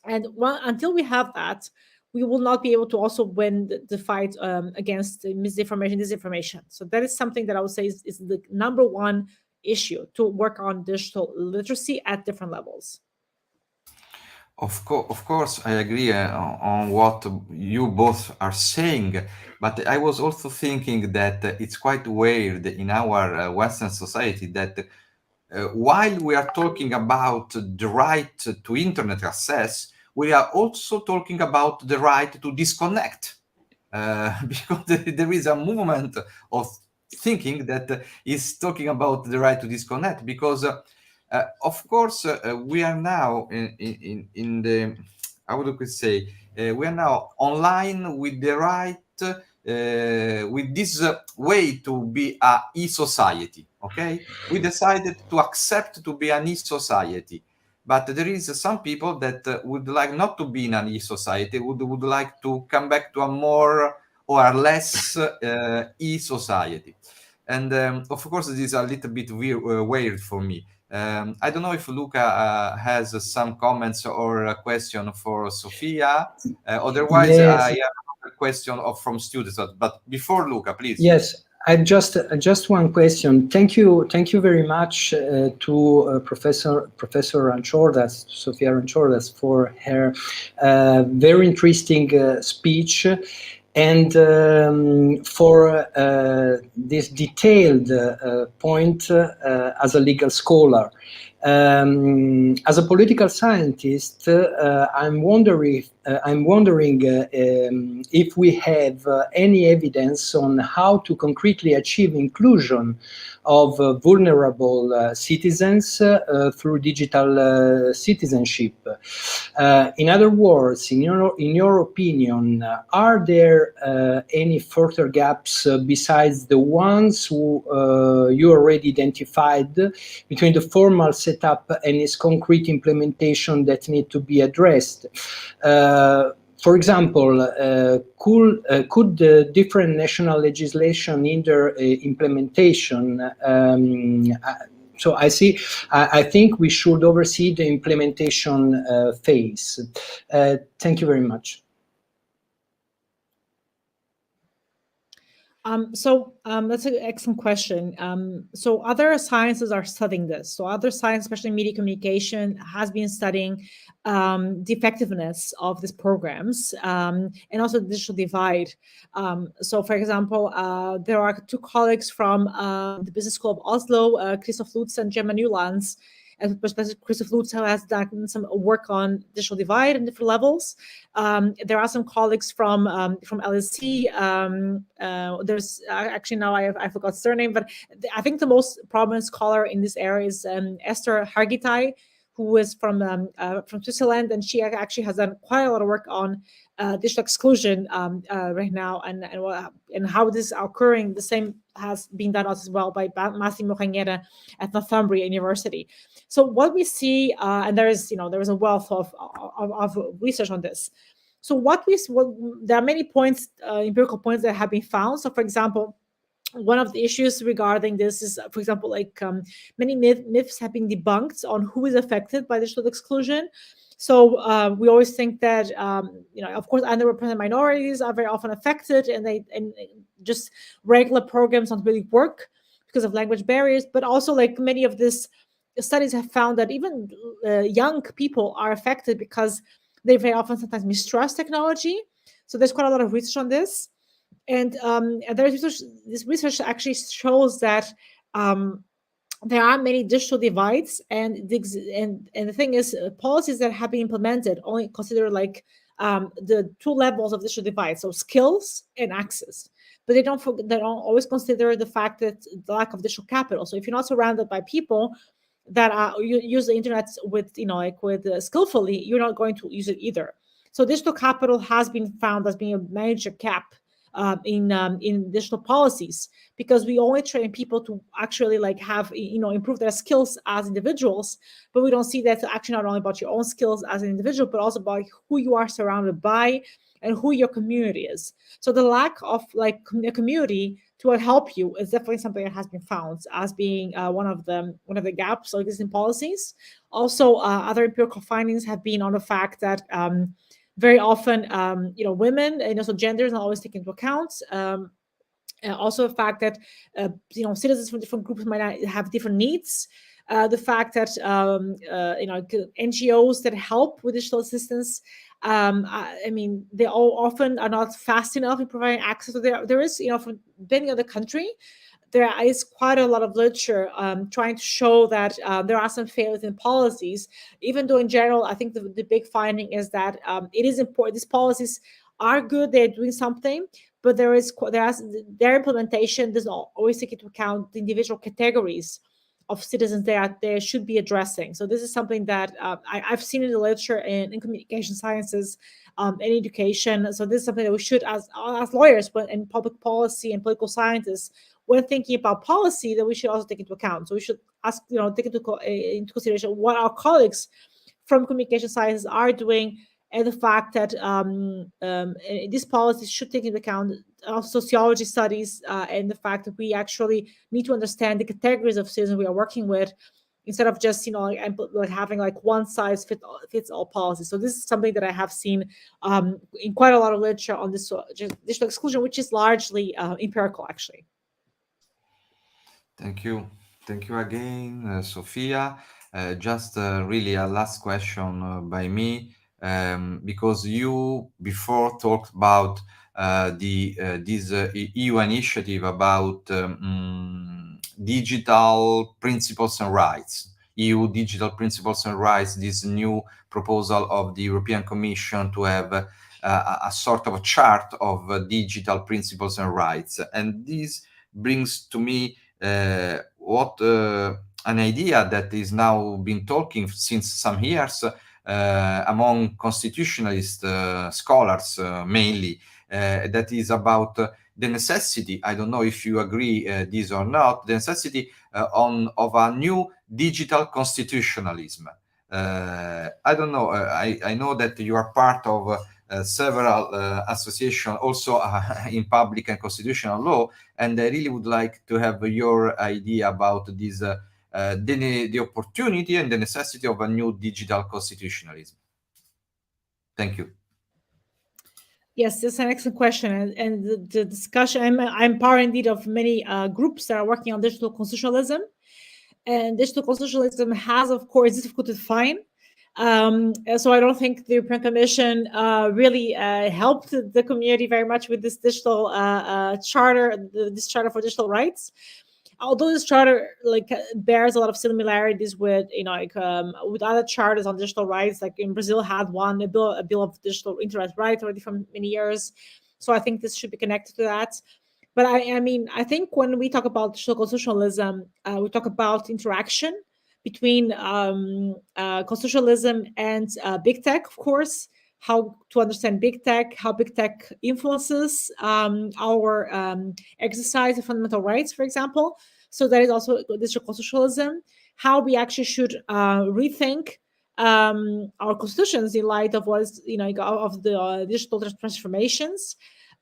And until we have that, we will not be able to also win the fight against misinformation, disinformation. So that is something that I would say is the number one issue, to work on digital literacy at different levels. Of course, I agree on what you both are saying, but I was also thinking that it's quite weird in our Western society that while we are talking about the right to internet access, we are also talking about the right to disconnect, because there is a movement of thinking that is talking about the right to disconnect, because of course we are now in the, how do we say, we are now online with the right with this way to be a e-society. Okay, we decided to accept to be an e-society, but there is some people that would like not to be in an e-society, would like to come back to a more or less e-society. And of course this is a little bit weird for me. I don't know if Luca has some comments or a question for Sofia. Otherwise, Yes. I have a question from students. But before Luca, please. Yes, I just one question. Thank you very much to Professor Ranchordas, Sofia Ranchordas, for her very interesting speech, and for this detailed point as a legal scholar. As a political scientist, I'm wondering if we have any evidence on how to concretely achieve inclusion of vulnerable citizens through digital citizenship. In other words, in your opinion, are there any further gaps besides the ones who you already identified between the formal setup and its concrete implementation that need to be addressed? For example, could the different national legislation hinder implementation? So I think we should oversee the implementation phase. Thank you very much. That's an excellent question. So other sciences are studying this. So other science, especially media communication, has been studying the effectiveness of these programs and also the digital divide. So for example, there are two colleagues from the Business School of Oslo, Christoph Lutz and Gemma Newlands. And Christoph Lutz has done some work on digital divide in different levels. There are some colleagues from LSE. There's actually, now I forgot her surname, but I think the most prominent scholar in this area is Esther Hargitay, who is from Switzerland, and she actually has done quite a lot of work on digital exclusion right now, and how this is occurring. The same has been done as well by Massimo Ranieri at Northumbria University. So what we see, and there is a wealth of research on this. So there are many points, empirical points that have been found. So for example, one of the issues regarding this is, for example, many myths have been debunked on who is affected by digital exclusion. So we always think that, of course, underrepresented minorities are very often affected, and just regular programs don't really work. because of language barriers, but also like many of these studies have found that even young people are affected because they very often sometimes mistrust technology. So there's quite a lot of research on this. And this research actually shows that there are many digital divides, and the thing is, policies that have been implemented only consider like the two levels of digital divide, so skills and access. But they don't always consider the fact that the lack of digital capital. So if you're not surrounded by people that use the internet with skillfully, you're not going to use it either. So digital capital has been found as being a major gap in digital policies, because we only train people to actually like have improve their skills as individuals, but we don't see that actually not only about your own skills as an individual, but also about who you are surrounded by and who your community is. So the lack of like a community to help you is definitely something that has been found as being one of the gaps of existing policies. Also, other empirical findings have been on the fact that very often, women, so gender is not always taken into account. Also, the fact that citizens from different groups might not have different needs. The fact that NGOs that help with digital assistance, they all often are not fast enough in providing access. So there is, depending on the country, there is quite a lot of literature trying to show that there are some failures in policies, even though in general, I think the big finding is that it is important. These policies are good, they're doing something, but their implementation does not always take into account the individual categories of citizens that they should be addressing. So this is something that I've seen in the literature in communication sciences and education. So this is something that we should, as lawyers and public policy and political scientists, when thinking about policy, that we should also take into account. So we should take into consideration what our colleagues from communication sciences are doing, and the fact that these policies should take into account sociology studies and the fact that we actually need to understand the categories of citizens we are working with, instead of just having like one size fits all policy. So this is something that I have seen in quite a lot of literature on this digital exclusion, which is largely empirical, actually. Thank you again, Sofia. Just really a last question by me, because you before talked about this EU initiative about digital principles and rights, EU digital principles and rights, this new proposal of the European Commission to have a sort of a chart of digital principles and rights. And this brings to me an idea that is now been talking since some years among constitutionalist scholars mainly, that is about the necessity, I don't know if you agree this or not, the necessity of a new digital constitutionalism. I don't know, I know that you are part of several associations also in public and constitutional law, and I really would like to have your idea about this, the opportunity and the necessity of a new digital constitutionalism. Thank you. Yes, this is an excellent question, and the discussion. I'm part indeed of many groups that are working on digital constitutionalism, and digital constitutionalism has, of course, difficult to define. So I don't think the European Commission really helped the community very much with this digital charter, this charter for digital rights. Although this charter bears a lot of similarities with with other charters on digital rights, like in Brazil had one, a bill of digital internet rights already from many years. So I think this should be connected to that. But I think when we talk about digital constitutionalism, we talk about interaction between constitutionalism and big tech, of course, how to understand big tech, how big tech influences our exercise of fundamental rights, for example. So that is also digital constitutionalism, how we actually should rethink our constitutions in light of what is, of the digital transformations.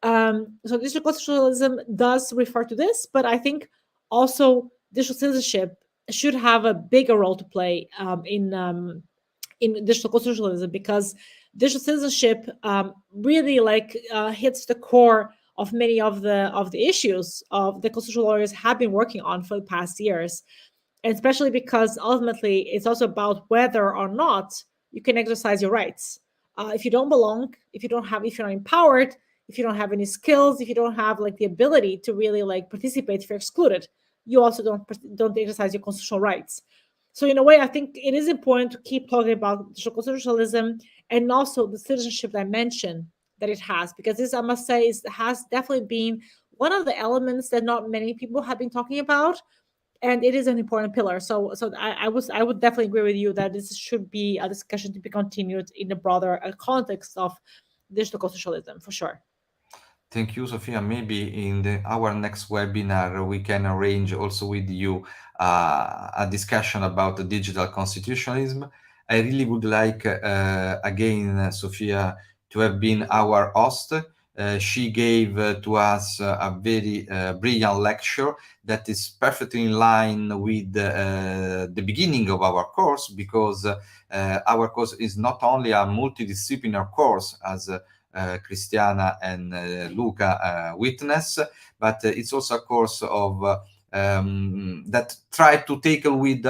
So digital constitutionalism does refer to this, but I think also digital citizenship should have a bigger role to play in digital constitutionalism, because digital citizenship really hits the core of many of the issues of the constitutional lawyers have been working on for the past years, and especially because ultimately it's also about whether or not you can exercise your rights. If you don't belong, if you're not empowered, if you don't have any skills, if you don't have like the ability to really like participate, if you're excluded, you also don't exercise your constitutional rights. So in a way, I think it is important to keep talking about digital constitutionalism and also the citizenship dimension that it has, because this, I must say, has definitely been one of the elements that not many people have been talking about, and it is an important pillar. So I would definitely agree with you that this should be a discussion to be continued in the broader context of digital constitutionalism, for sure. Thank you, Sofia. Maybe in our next webinar, we can arrange also with you a discussion about the digital constitutionalism. I really would like, again, Sofia, to have been our host. She gave to us a very brilliant lecture that is perfectly in line with the beginning of our course, because our course is not only a multidisciplinary course, as Cristiana and Luca witness, but it's also a course of that try to tackle with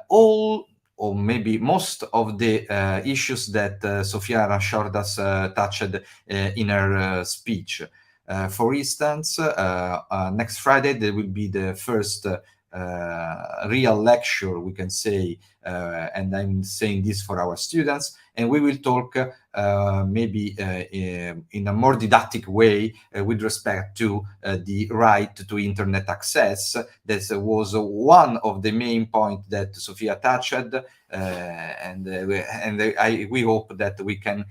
all or maybe most of the issues that Sofia Ranchordas touched in her speech. For instance, next Friday there will be the first real lecture, we can say, and I'm saying this for our students, and we will talk maybe in a more didactic way with respect to the right to internet access. That was one of the main points that Sofia touched, and we hope that we can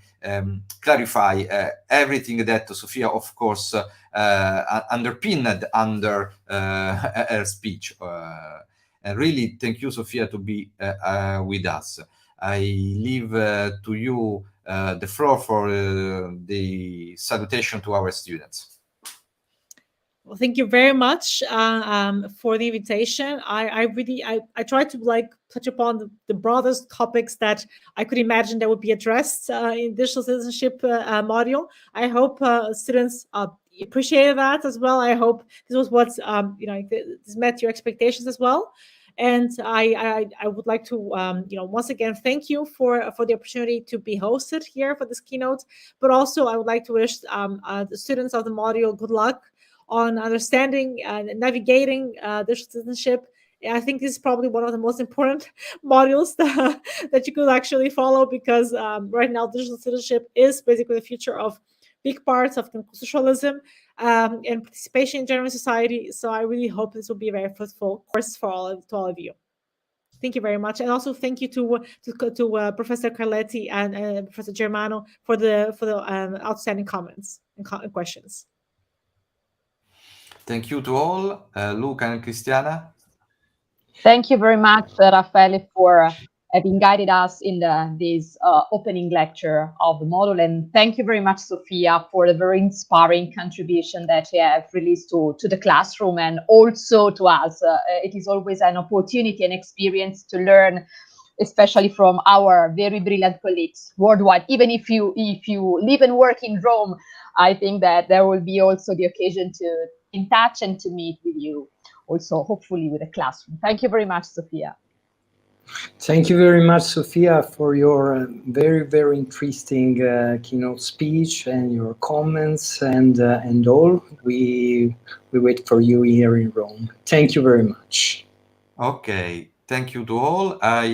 clarify everything that Sofia, of course, underpinned under her speech. And really, thank you, Sofia, to be with us. I leave to you the floor for the salutation to our students. Well, thank you very much for the invitation. I tried to like touch upon the broadest topics that I could imagine that would be addressed in digital citizenship module. I hope students appreciated that as well. I hope this was what this met your expectations as well. And I would like to once again thank you for the opportunity to be hosted here for this keynote. But also I would like to wish the students of the module good luck on understanding and navigating digital citizenship. I think this is probably one of the most important modules that you could actually follow, because right now digital citizenship is basically the future of big parts of constitutionalism and participation in general society. So I really hope this will be a very fruitful course for all of you. Thank you very much, and also thank you to Professor Carletti and Professor Germano for the outstanding comments and questions. Thank you to all, Luca and Cristiana. Thank you very much, Raffaele, for having guided us in this opening lecture of the module. And thank you very much, Sofia, for the very inspiring contribution that you have released to the classroom and also to us. It is always an opportunity and experience to learn, especially from our very brilliant colleagues worldwide. Even if you live and work in Rome, I think that there will be also the occasion to in touch and to meet with you, also hopefully with a classroom. Thank you very much, Sofia. Thank you very much, Sofia, for your very, very interesting keynote speech and your comments and all. We wait for you here in Rome. Thank you very much. Okay, thank you to all. I